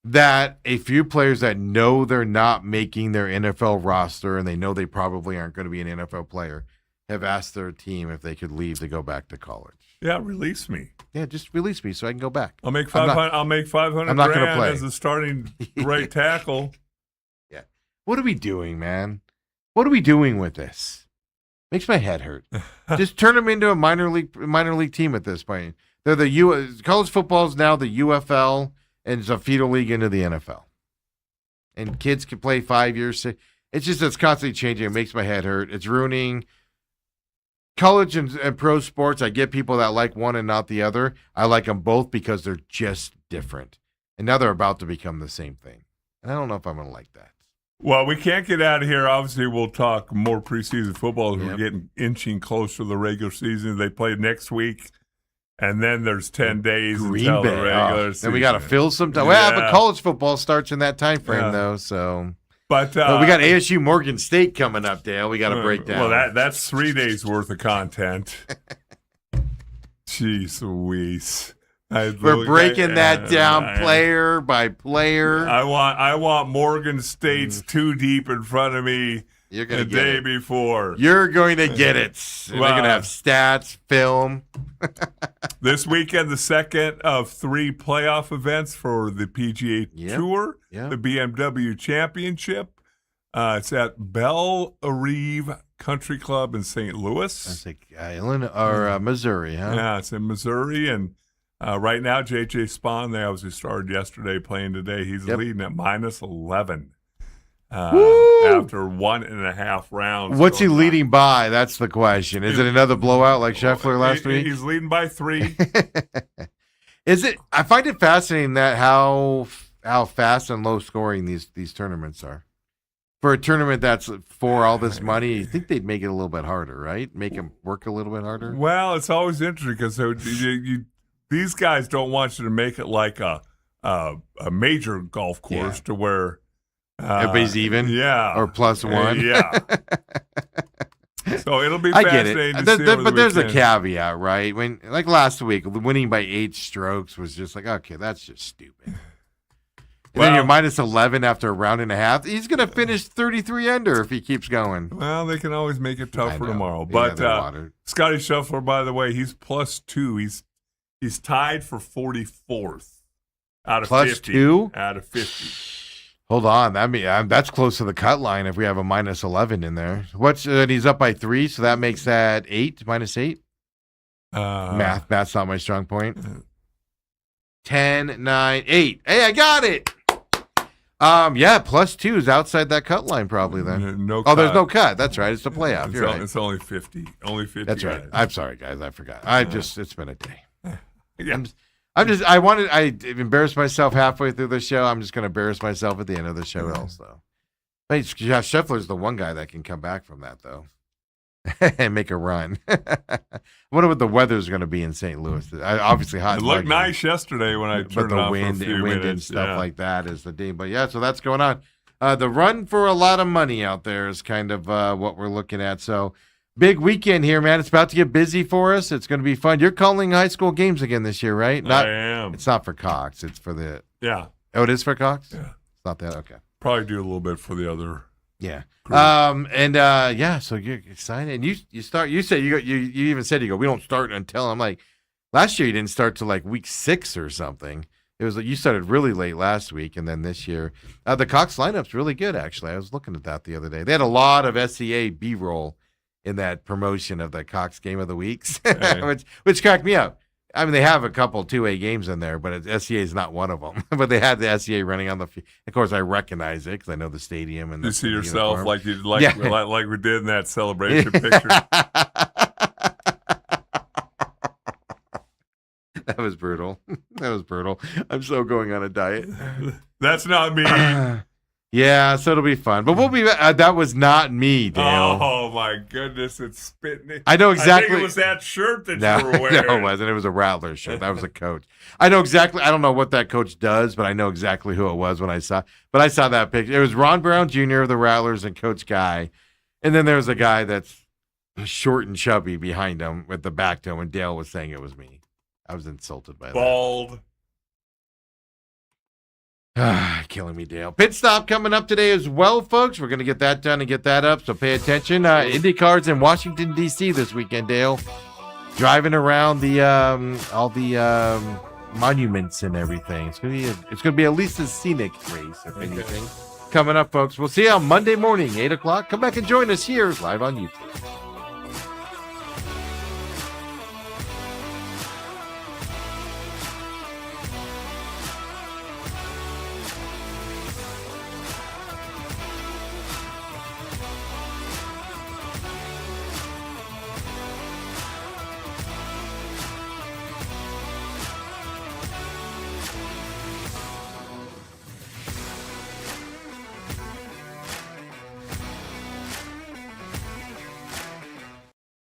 that a few players that know they're not making their NFL roster and they know they probably aren't going to be an NFL player have asked their team if they could leave to go back to college. Yeah, release me. Yeah, just release me so I can go back. I'll make 500. I'll make 500 I'm not grand gonna play. as a starting right tackle. Yeah. What are we doing, man? What are we doing with this? Makes my head hurt. Just turn them into a minor league team at this point. They're the college football is now the UFL and it's a feeder league into the NFL. And kids can play 5 years. It's constantly changing. It makes my head hurt. It's ruining college and pro sports. I get people that like one and not the other. I like them both because they're just different. And now they're about to become the same thing. And I don't know if I'm going to like that. Well, we can't get out of here. Obviously, we'll talk more preseason football as we're inching closer to the regular season. They play next week, and then there's 10 days until the regular season. Then we got to fill some time. Well, but college football starts in that time frame, though, so... But we got ASU Morgan State coming up, Dale. We got to break down. Well, that's 3 days worth of content. Jeez Louise. We're breaking that down player by player. I want Morgan State's too deep in front of me the day before. You're going to get it. They're going to have stats, film. This weekend, the second of 3 playoff events for the PGA Tour, the BMW Championship. It's at Belle Arrive Country Club in St. Louis. That's like Missouri, huh? Yeah, it's in Missouri. And right now, J.J. Spahn, they obviously started yesterday, playing today. He's leading at -11. After 1.5 rounds. What's he leading by? That's the question. Is it another blowout like Scheffler last week? He's leading by 3. Is it? I find it fascinating that how fast and low scoring these tournaments are. For a tournament that's for all this money, you think they'd make it a little bit harder, right? Make them work a little bit harder. Well, it's always interesting because these guys don't want you to make it like a major golf course to where. Everybody's even? Yeah. Or +1? Yeah. So it'll be I get fascinating it. to see But there's a caveat, right? When, like last week, winning by 8 strokes was just like, okay, that's just stupid. And then you're -11 after a round and a half. He's going to finish 33 under if he keeps going. Well, they can always make it tough for tomorrow. But Scotty Scheffler, by the way, he's +2. He's tied for 44th out of 50. +2? Out of 50. Hold on, that's close to the cut line if we have a -11 in there. He's up by 3, so that makes that 8, -8. Math's not my strong point. 10, 9, 8. Hey, I got it. +2 is outside that cut line probably then. No cut. There's no cut. That's right. It's a playoff. You're right. It's only 50. Only 50. That's right. I'm sorry, guys. I forgot. It's been a day. Yeah. I embarrassed myself halfway through the show. I'm just going to embarrass myself at the end of the show also. Hey, Jeff Scheffler's the one guy that can come back from that, though, and make a run. I wonder what the weather's going to be in St. Louis. Obviously hot. It looked nice yesterday when I but turned the it on wind, for a few wind minutes. and stuff like that is the deal. But yeah, so that's going on. The run for a lot of money out there is kind of what we're looking at. So big weekend here, man. It's about to get busy for us. It's going to be fun. You're calling high school games again this year, right? I am. It's not for Cox. It's for the. Yeah. Oh, it is for Cox? Yeah. It's not that? Okay. Probably do a little bit for the other. Yeah. group. So you're excited. And you start, you said, you even said, we don't start until, I'm like, last year you didn't start till like week 6 or something. It was like you started really late last week, and then this year, the Cox lineup's really good, actually. I was looking at that the other day. They had a lot of SCA B-roll in that promotion of the Cox Game of the Weeks, which cracked me up. I mean, they have a couple 2A games in there, but SCA is not one of them. But they had the SCA running on the field. Of course, I recognize it because I know the stadium. And you see yourself uniform. like we did in that celebration picture. That was brutal. That was brutal. I'm so going on a diet. That's not me. Yeah, so it'll be fun. But we'll be. That was not me, Dale. Oh my goodness, it's spitting. I know exactly. I think it was that shirt that No, you were wearing. no, it wasn't. It was a Rattler shirt. That was a coach. I know exactly. I don't know what that coach does, but I know exactly who it was when I saw. But I saw that picture. It was Ron Brown Jr. of the Rattlers and Coach Guy, and then there's a guy that's short and chubby behind him with the back to him. And Dale was saying it was me. I was insulted by that. Bald. Killing me, Dale. Pit stop coming up today as well, folks. We're going to get that done and get that up, so pay attention. IndyCar's in Washington, D.C. this weekend, Dale. Driving around the all the monuments and everything. It's going to be at least a scenic race, if anything. Coming up, folks. We'll see you on Monday morning, 8 o'clock. Come back and join us here live on YouTube.